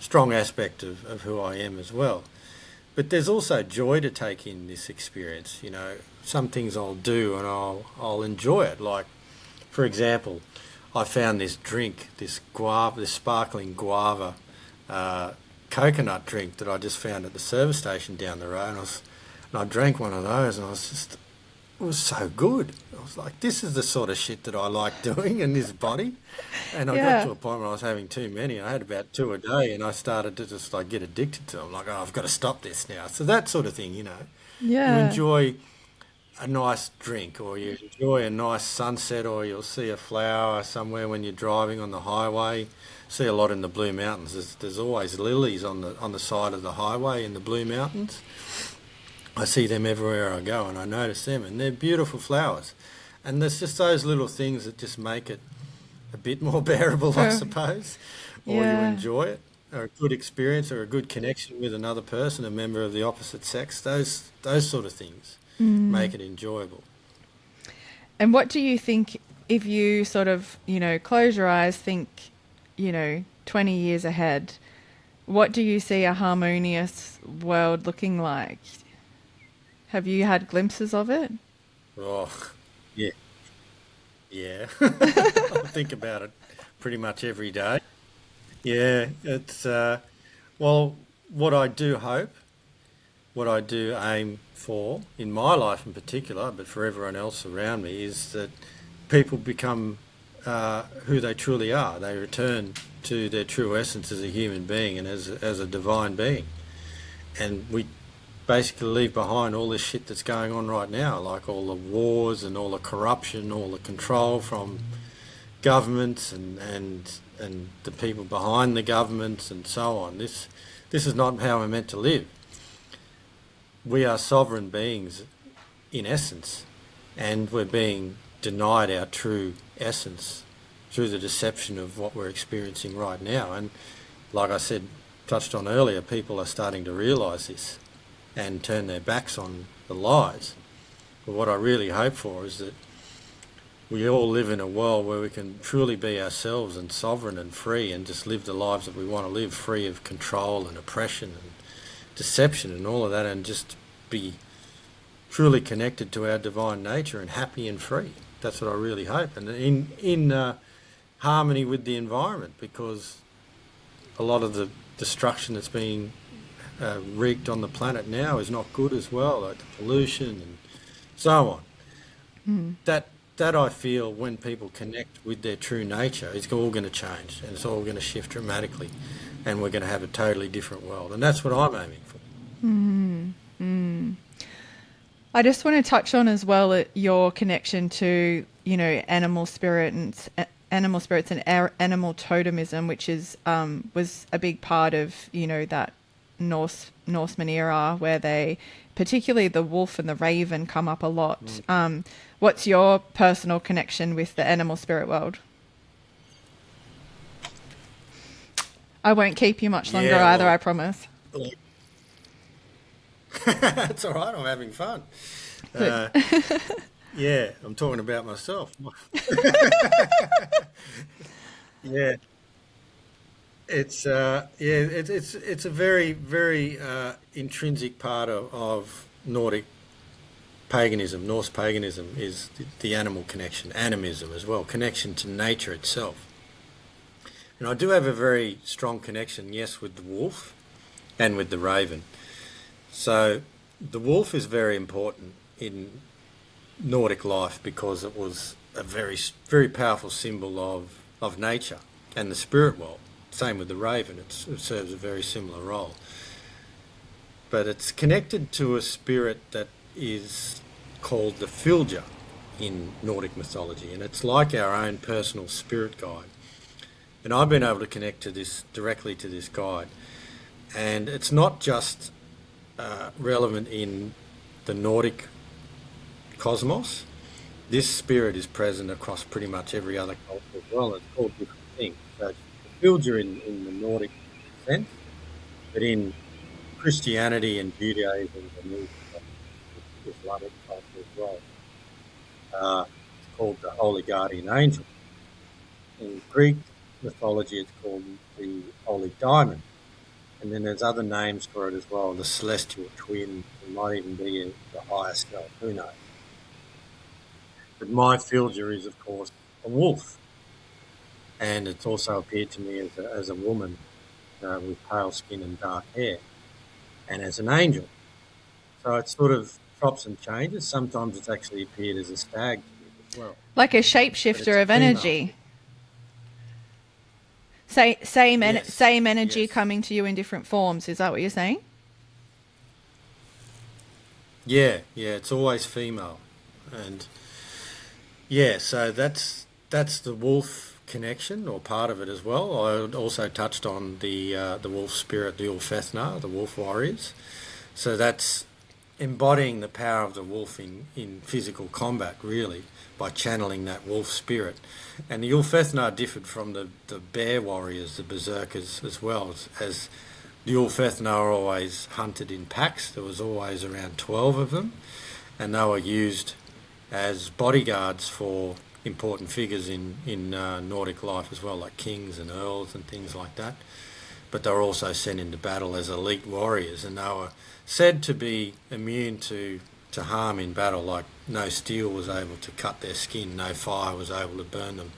B: strong aspect of who I am as well. But there's also joy to take in this experience. You know, some things I'll do and I'll enjoy it. Like, for example, I found this drink, this sparkling guava coconut drink that I just found at the service station down the road. And I drank one of those, and it was so good. I was like, this is the sort of shit that I like doing in this body. And I got to a point where I was having too many. I had about 2 a day, and I started to just like get addicted to them. Like, oh, I've got to stop this now. So that sort of thing, you know.
A: Yeah.
B: You enjoy a nice drink, or you enjoy a nice sunset, or you'll see a flower somewhere when you're driving on the highway. See a lot in the Blue Mountains. There's always lilies on the side of the highway in the Blue Mountains. I see them everywhere I go, and I notice them, and they're beautiful flowers. And there's just those little things that just make it a bit more bearable, I suppose, or you enjoy it, or a good experience, or a good connection with another person, a member of the opposite sex. Those sort of things make it enjoyable.
A: And what do you think, if you sort of, you know, close your eyes, think, you know, 20 years ahead, what do you see a harmonious world looking like? Have you had glimpses of it?
B: Oh, yeah, yeah. I think about it pretty much every day. Yeah, it's well, what I do hope, what I do aim for in my life in particular, but for everyone else around me, is that people become who they truly are. They return to their true essence as a human being and as a divine being. And we basically leave behind all this shit that's going on right now, like all the wars and all the corruption, all the control from governments and the people behind the governments and so on. This is not how we're meant to live. We are sovereign beings in essence, and we're being denied our true essence through the deception of what we're experiencing right now. And like I said, touched on earlier, people are starting to realise this and turn their backs on the lies. But what I really hope for is that we all live in a world where we can truly be ourselves and sovereign and free and just live the lives that we want to live, free of control and oppression and deception and all of that, and just be truly connected to our divine nature and happy and free. That's what I really hope. And in harmony with the environment, because a lot of the destruction that's being wreaked on the planet now is not good as well, like the pollution and so on. That I feel, when people connect with their true nature, it's all going to change and it's all going to shift dramatically, and we're going to have a totally different world. And that's what I'm aiming for.
A: I just want to touch on as well your connection to, animal spirits and animal totemism, which is was a big part of that Norseman era, where they, particularly the wolf and the raven, come up a lot. What's your personal connection with the animal spirit world? I won't keep you much longer either, I promise.
B: That's all right, I'm having fun. Yeah, I'm talking about myself. Yeah, it's it's a very, very intrinsic part of Nordic paganism. Norse paganism is the animal connection, animism as well, connection to nature itself. And I do have a very strong connection, yes, with the wolf and with the raven. So the wolf is very important in Nordic life because it was a very, very powerful symbol of nature and the spirit world. Same with the raven, it serves a very similar role. But it's connected to a spirit that is called the Fylgja in Nordic mythology, and it's like our own personal spirit guide. And I've been able to connect to this directly to this guide, and it's not just relevant in the Nordic cosmos. This spirit is present across pretty much every other culture as well. It's called different things. So the Fylgja in the Nordic sense, but in Christianity and Judaism and Islamic culture as well, it's called the Holy Guardian Angel. In Greek mythology, it's called the Holy Diamond. And then there's other names for it as well, the Celestial Twin. It might even be the higher self, who knows. But my Fylgja is, of course, a wolf. And it's also appeared to me as a woman with pale skin and dark hair, and as an angel. So it sort of chops and changes. Sometimes it's actually appeared as a stag as well.
A: Like a shapeshifter of energy. Same energy
B: Yes.
A: coming to you in different forms. Is that what you're saying?
B: Yeah, it's always female. And yeah, so that's the wolf connection, or part of it as well. I also touched on the wolf spirit, the Ulfethnar, the wolf warriors. So that's embodying the power of the wolf in physical combat, really, by channeling that wolf spirit. And the Ulfethnar differed from the bear warriors, the berserkers, as well, as the Ulfethnar always hunted in packs. There was always around 12 of them, and they were used as bodyguards for important figures in Nordic life as well, like kings and earls and things like that. But they were also sent into battle as elite warriors, and they were said to be immune to harm in battle, like no steel was able to cut their skin, no fire was able to burn them,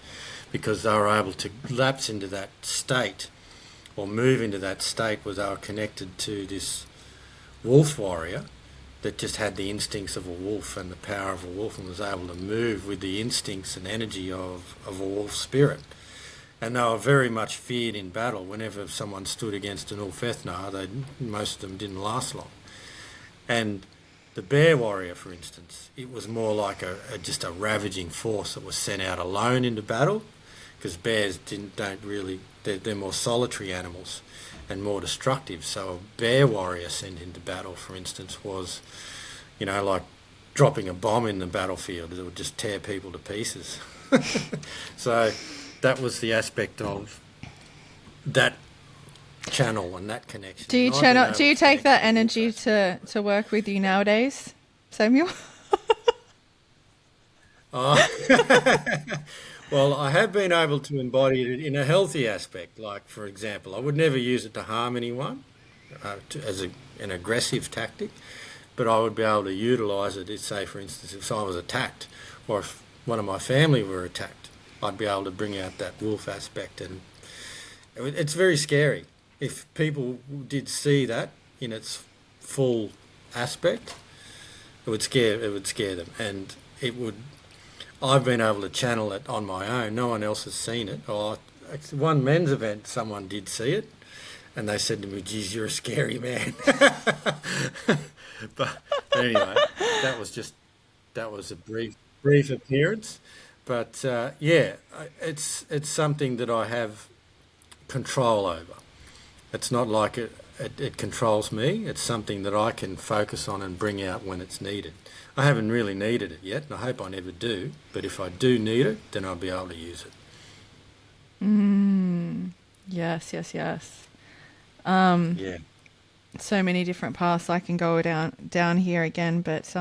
B: because they were able to lapse into that state or move into that state where they were connected to this wolf warrior that just had the instincts of a wolf and the power of a wolf and was able to move with the instincts and energy of a wolf spirit. And they were very much feared in battle. Whenever someone stood against an Ulfethnar, most of them didn't last long. And the bear warrior, for instance, it was more like just a ravaging force that was sent out alone into battle, because bears they're more solitary animals and more destructive. So a bear warrior sent into battle, for instance, was, like dropping a bomb in the battlefield that would just tear people to pieces. So that was the aspect of that channel and that connection.
A: Do you take that energy to work with you nowadays, Samuel?
B: Well, I have been able to embody it in a healthy aspect. Like, for example, I would never use it to harm anyone as an aggressive tactic, but I would be able to utilise it, say, for instance, if I was attacked or if one of my family were attacked, I'd be able to bring out that wolf aspect. And it's very scary. If people did see that in its full aspect, it would scare them, and I've been able to channel it on my own. No one else has seen it. At one men's event, someone did see it, and they said to me, "Geez, you're a scary man." But anyway, that was a brief appearance. But it's something that I have control over. It's not like it controls me. It's something that I can focus on and bring out when it's needed. I haven't really needed it yet, and I hope I never do. But if I do need it, then I'll be able to use it.
A: Yes.
B: Yeah.
A: So many different paths I can go down here again, but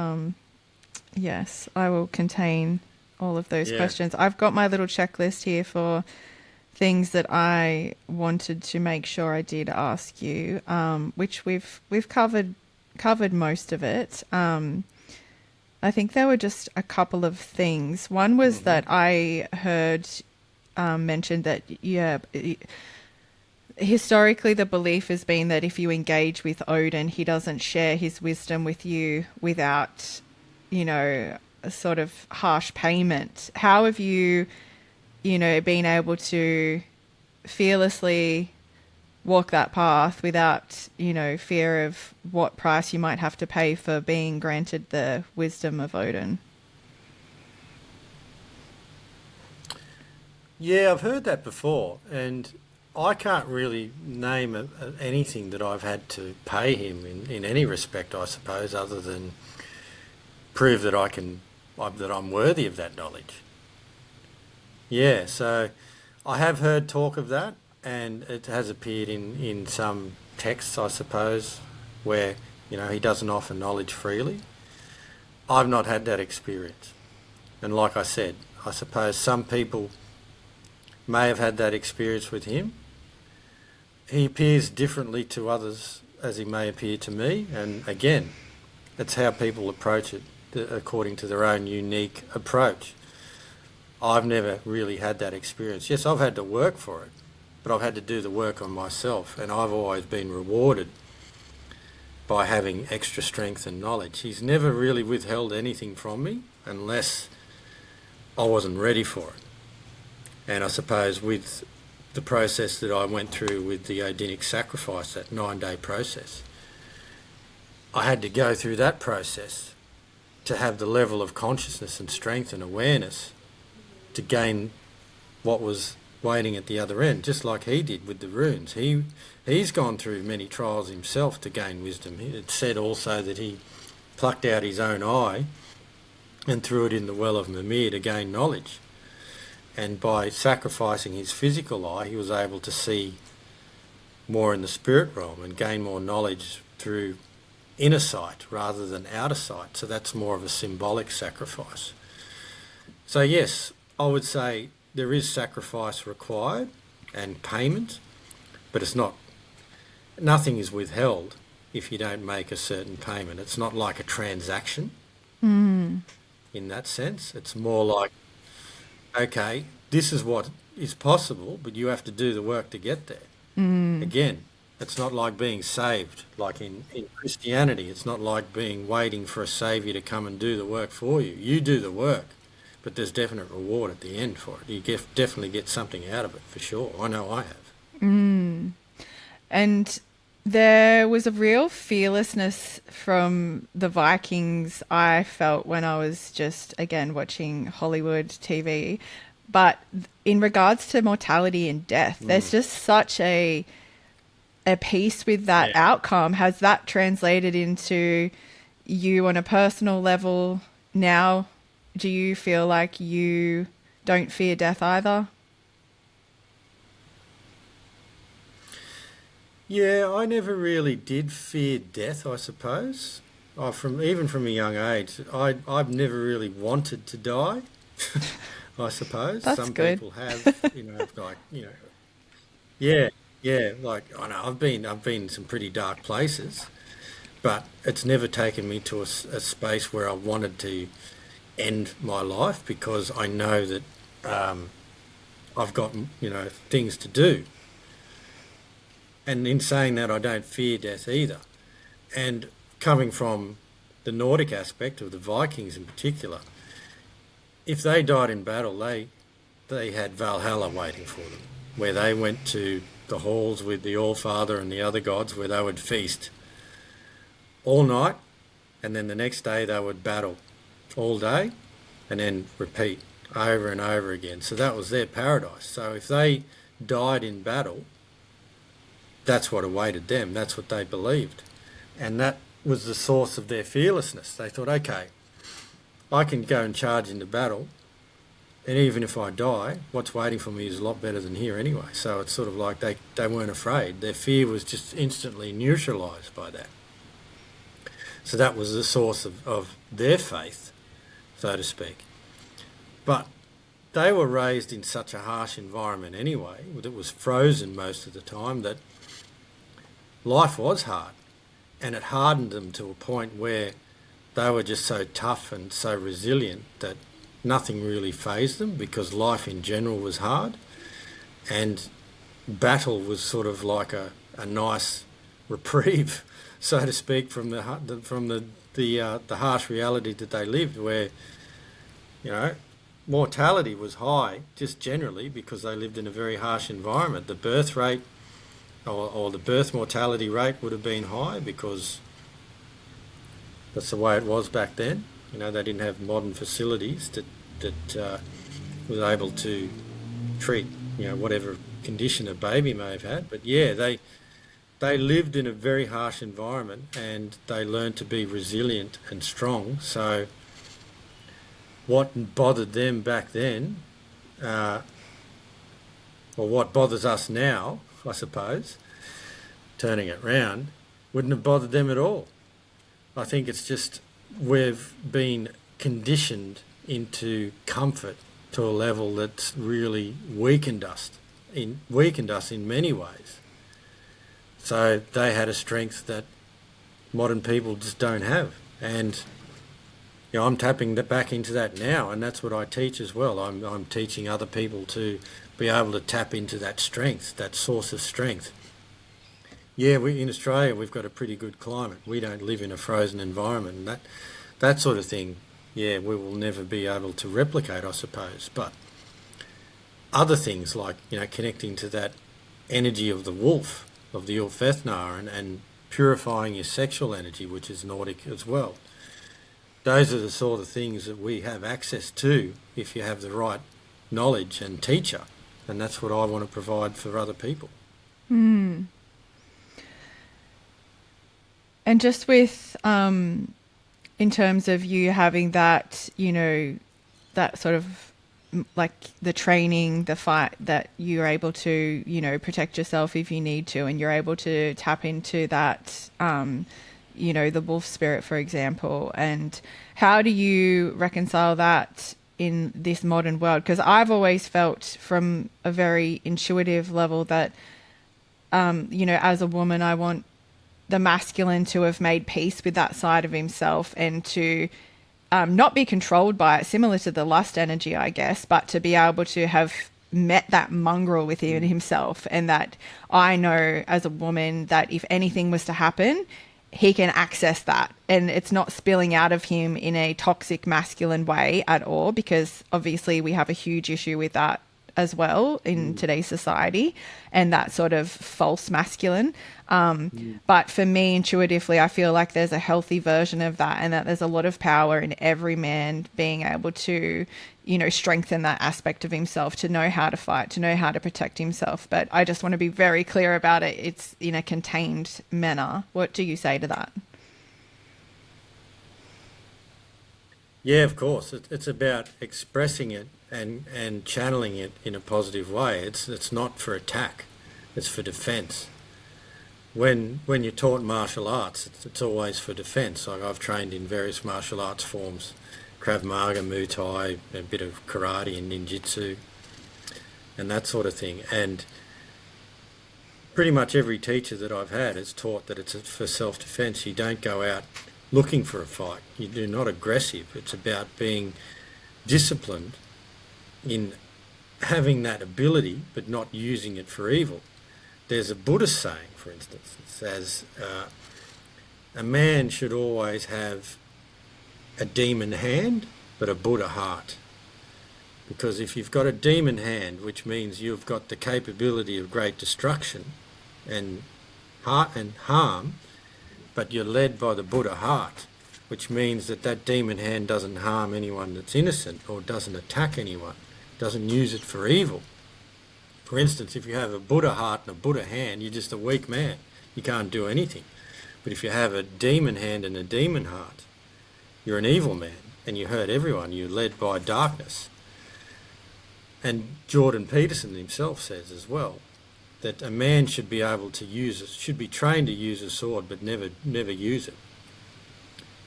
A: yes, I will contain all of those questions. I've got my little checklist here for things that I wanted to make sure I did ask you, which we've covered most of it. I think there were just a couple of things. One was that I heard mentioned that historically the belief has been that if you engage with Odin, he doesn't share his wisdom with you without, a sort of harsh payment. How have you, been able to fearlessly walk that path without, fear of what price you might have to pay for being granted the wisdom of Odin?
B: Yeah, I've heard that before, and I can't really name anything that I've had to pay him in any respect, I suppose, other than prove that that I'm worthy of that knowledge. Yeah, so I have heard talk of that, and it has appeared in some texts, I suppose, where, he doesn't offer knowledge freely. I've not had that experience. And like I said, I suppose some people may have had that experience with him. He appears differently to others as he may appear to me, and again, it's how people approach it according to their own unique approach. I've never really had that experience. Yes, I've had to work for it, but I've had to do the work on myself, and I've always been rewarded by having extra strength and knowledge. He's never really withheld anything from me unless I wasn't ready for it. And I suppose with the process that I went through with the Odinic sacrifice, that 9-day process, I had to go through that process to have the level of consciousness and strength and awareness to gain what was waiting at the other end, just like he did with the runes. He's gone through many trials himself to gain wisdom. It's said also that he plucked out his own eye and threw it in the well of Mimir to gain knowledge. And by sacrificing his physical eye, he was able to see more in the spirit realm and gain more knowledge through inner sight rather than outer sight. So that's more of a symbolic sacrifice. So yes, I would say there is sacrifice required and payment, but it's not, nothing is withheld if you don't make a certain payment. It's not like a transaction in that sense. It's more like, okay, this is what is possible, but you have to do the work to get there. Again, it's not like being saved, like in Christianity. It's not like waiting for a saviour to come and do the work for you. You do the work, but there's definite reward at the end for it. You definitely get something out of it, for sure. I know I have.
A: And there was a real fearlessness from the Vikings I felt when I was just, again, watching Hollywood TV. But in regards to mortality and death, there's just such a peace with that outcome. Has that translated into you on a personal level now? Do you feel like you don't fear death either?
B: Yeah, I never really did fear death, I suppose. Even from a young age, I've never really wanted to die. I suppose
A: That's
B: some
A: good.
B: people have, yeah, like I know I've been in some pretty dark places, but it's never taken me to a space where I wanted to end my life because I know that I've got things to do. And in saying that, I don't fear death either. And coming from the Nordic aspect of the Vikings in particular, if they died in battle, they had Valhalla waiting for them, where they went to the halls with the Allfather and the other gods, where they would feast all night, and then the next day they would battle all day, and then repeat over and over again. So that was their paradise. So if they died in battle, that's what awaited them. That's what they believed. And that was the source of their fearlessness. They thought, okay, I can go and charge into battle, and even if I die, what's waiting for me is a lot better than here anyway. So it's sort of like they weren't afraid. Their fear was just instantly neutralised by that. So that was the source of their faith, so to speak. But they were raised in such a harsh environment anyway, that was frozen most of the time, that life was hard, and it hardened them to a point where they were just so tough and so resilient that nothing really fazed them because life in general was hard, and battle was sort of like a nice reprieve, so to speak, from the harsh reality that they lived, where mortality was high just generally because they lived in a very harsh environment. The birth rate or the birth mortality rate would have been high because that's the way it was back then. They didn't have modern facilities that was able to treat whatever condition a baby may have had. But yeah, they lived in a very harsh environment and they learned to be resilient and strong. So what bothered them back then, or what bothers us now, I suppose, turning it round, wouldn't have bothered them at all. I think it's just we've been conditioned into comfort to a level that's really weakened us in many ways. So they had a strength that modern people just don't have. And I'm tapping back into that now, and that's what I teach as well. I'm teaching other people to be able to tap into that strength, that source of strength. Yeah, in Australia we've got a pretty good climate. We don't live in a frozen environment, and that sort of thing, yeah, we will never be able to replicate, I suppose. But other things like, connecting to that energy of the wolf, of the Ulfethnar, and purifying your sexual energy, which is Nordic as well. Those are the sort of things that we have access to if you have the right knowledge and teacher. And that's what I want to provide for other people.
A: And just with, in terms of you having that, that sort of like the training, the fight, that you're able to, protect yourself if you need to, and you're able to tap into that, the wolf spirit, for example. And how do you reconcile that in this modern world? Because I've always felt from a very intuitive level that, as a woman, I want the masculine to have made peace with that side of himself and to not be controlled by it, similar to the lust energy, I guess, but to be able to have met that mongrel within himself. And that I know as a woman that if anything was to happen, he can access that and it's not spilling out of him in a toxic masculine way at all, because obviously we have a huge issue with that as well in today's society, and that sort of false masculine. But for me, intuitively, I feel like there's a healthy version of that, and that there's a lot of power in every man being able to, strengthen that aspect of himself, to know how to fight, to know how to protect himself. But I just want to be very clear about it. It's in a contained manner. What do you say to that?
B: Yeah, of course. It's about expressing it and channeling it in a positive way. It's not for attack. It's for defense. When you're taught martial arts, it's always for defense. Like I've trained in various martial arts forms, Krav Maga, Muay Thai, a bit of karate and ninjutsu, and that sort of thing. And pretty much every teacher that I've had has taught that it's for self-defense. You don't go out looking for a fight. You're not aggressive. It's about being disciplined in having that ability but not using it for evil. There's a Buddhist saying, for instance, it says a man should always have a demon hand but a Buddha heart. Because if you've got a demon hand, which means you've got the capability of great destruction and harm, but you're led by the Buddha heart, which means that demon hand doesn't harm anyone that's innocent or doesn't attack anyone, doesn't use it for evil. For instance, if you have a Buddha heart and a Buddha hand, you're just a weak man. You can't do anything. But if you have a demon hand and a demon heart, you're an evil man and you hurt everyone. You're led by darkness. And Jordan Peterson himself says as well that a man should be able to should be trained to use a sword but never use it.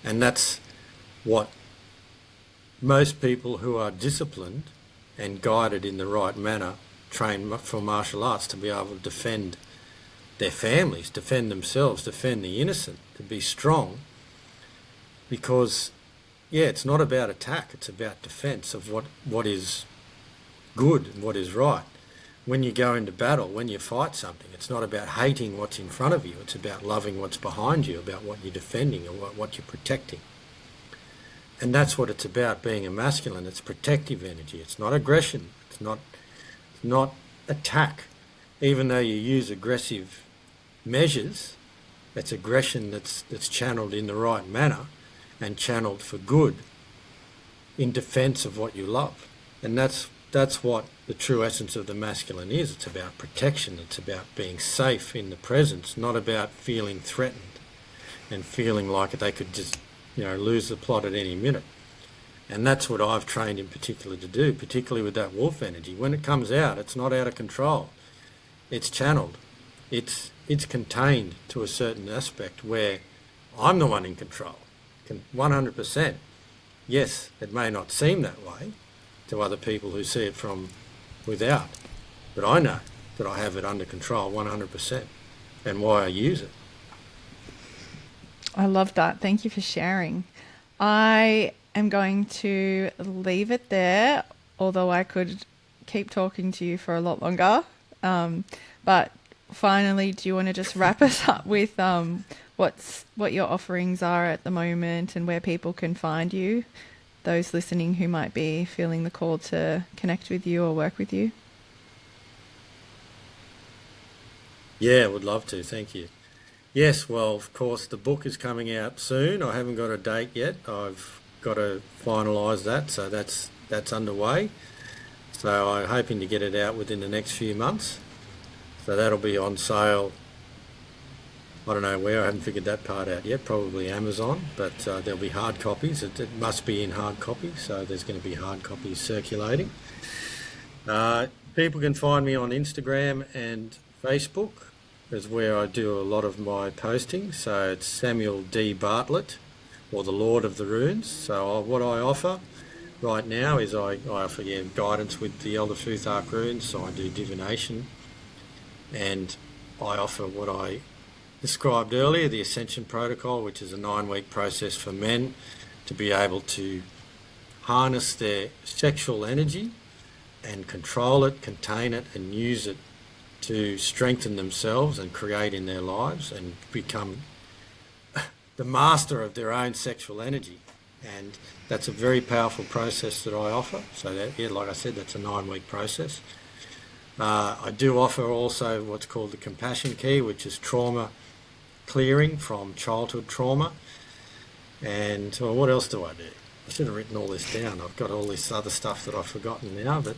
B: And that's what most people who are disciplined and guided in the right manner train for martial arts, to be able to defend their families, defend themselves, defend the innocent, to be strong. Because, it's not about attack, it's about defence of what is good and what is right. When you go into battle, when you fight something, it's not about hating what's in front of you, it's about loving what's behind you, about what you're defending or what you're protecting. And that's what it's about, being a masculine. It's protective energy. It's not aggression. It's not attack. Even though you use aggressive measures, it's aggression that's channeled in the right manner and channeled for good in defence of what you love. And that's what the true essence of the masculine is. It's about protection. It's about being safe in the presence, not about feeling threatened and feeling like they could just lose the plot at any minute. And that's what I've trained in particular to do, particularly with that wolf energy. When it comes out, it's not out of control. It's channeled. It's contained to a certain aspect where I'm the one in control, 100%. Yes, it may not seem that way to other people who see it from without, but I know that I have it under control 100% and why I use it.
A: I love that. Thank you for sharing. I am going to leave it there, although I could keep talking to you for a lot longer. But finally, do you want to just wrap us up with what your offerings are at the moment and where people can find you, those listening who might be feeling the call to connect with you or work with you?
B: Yeah, would love to. Thank you. Yes, well, of course, the book is coming out soon. I haven't got a date yet. I've got to finalise that, so that's underway. So I'm hoping to get it out within the next few months. So that'll be on sale. I don't know where, I haven't figured that part out yet, probably Amazon, but there'll be hard copies. It must be in hard copy, so there's going to be hard copies circulating. People can find me on Instagram and Facebook, is where I do a lot of my posting. So it's Samuel D Bartlett, or the Lord of the Runes. So what I offer, right now is I offer guidance with the Elder Futhark runes, so I do divination, and I offer what I described earlier, the Ascension protocol, which is a 9-week process for men to be able to harness their sexual energy and control it, contain it, and use it to strengthen themselves and create in their lives and become the master of their own sexual energy. And that's a very powerful process that I offer. So that, like I said, that's a 9-week process. I do offer also what's called the compassion key, which is trauma clearing from childhood trauma. And what else do I do? I should have written all this down. I've got all this other stuff that I've forgotten now, but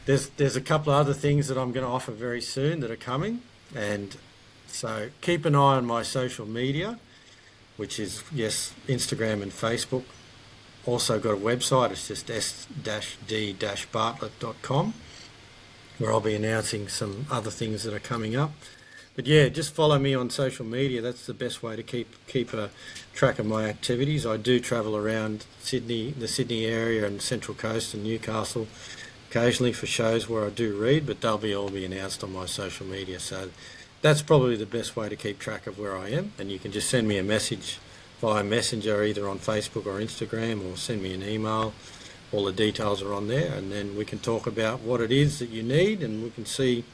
B: there's a couple of other things that I'm going to offer very soon that are coming. And so keep an eye on my social media, which is, yes, Instagram and Facebook. Also got a website, it's just s-d-bartlett.com, where I'll be announcing some other things that are coming up. But yeah, just follow me on social media. That's the best way to keep a track of my activities. I do travel around Sydney, the Sydney area and Central Coast and Newcastle occasionally for shows where I do read, but they'll all be announced on my social media. So that's probably the best way to keep track of where I am. And you can just send me a message via Messenger, either on Facebook or Instagram, or send me an email. All the details are on there, and then we can talk about what it is that you need, and we can see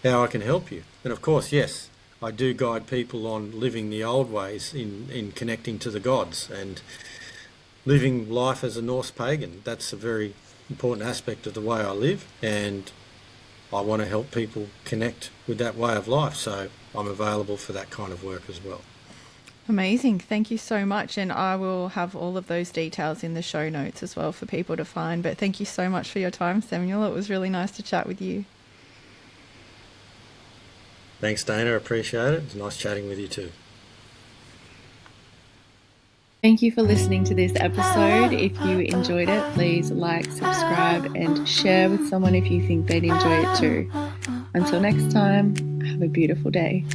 B: how I can help you. And of course, yes, I do guide people on living the old ways in connecting to the gods and living life as a Norse pagan. That's a very important aspect of the way I live, and I want to help people connect with that way of life. So I'm available for that kind of work as well.
A: Amazing. Thank you so much. And I will have all of those details in the show notes as well for people to find. But thank you so much for your time, Samuel. It was really nice to chat with you.
B: Thanks, Dana. I appreciate it. It's nice chatting with you too.
A: Thank you for listening to this episode. If you enjoyed it, please like, subscribe, and share with someone if you think they'd enjoy it too. Until next time, have a beautiful day.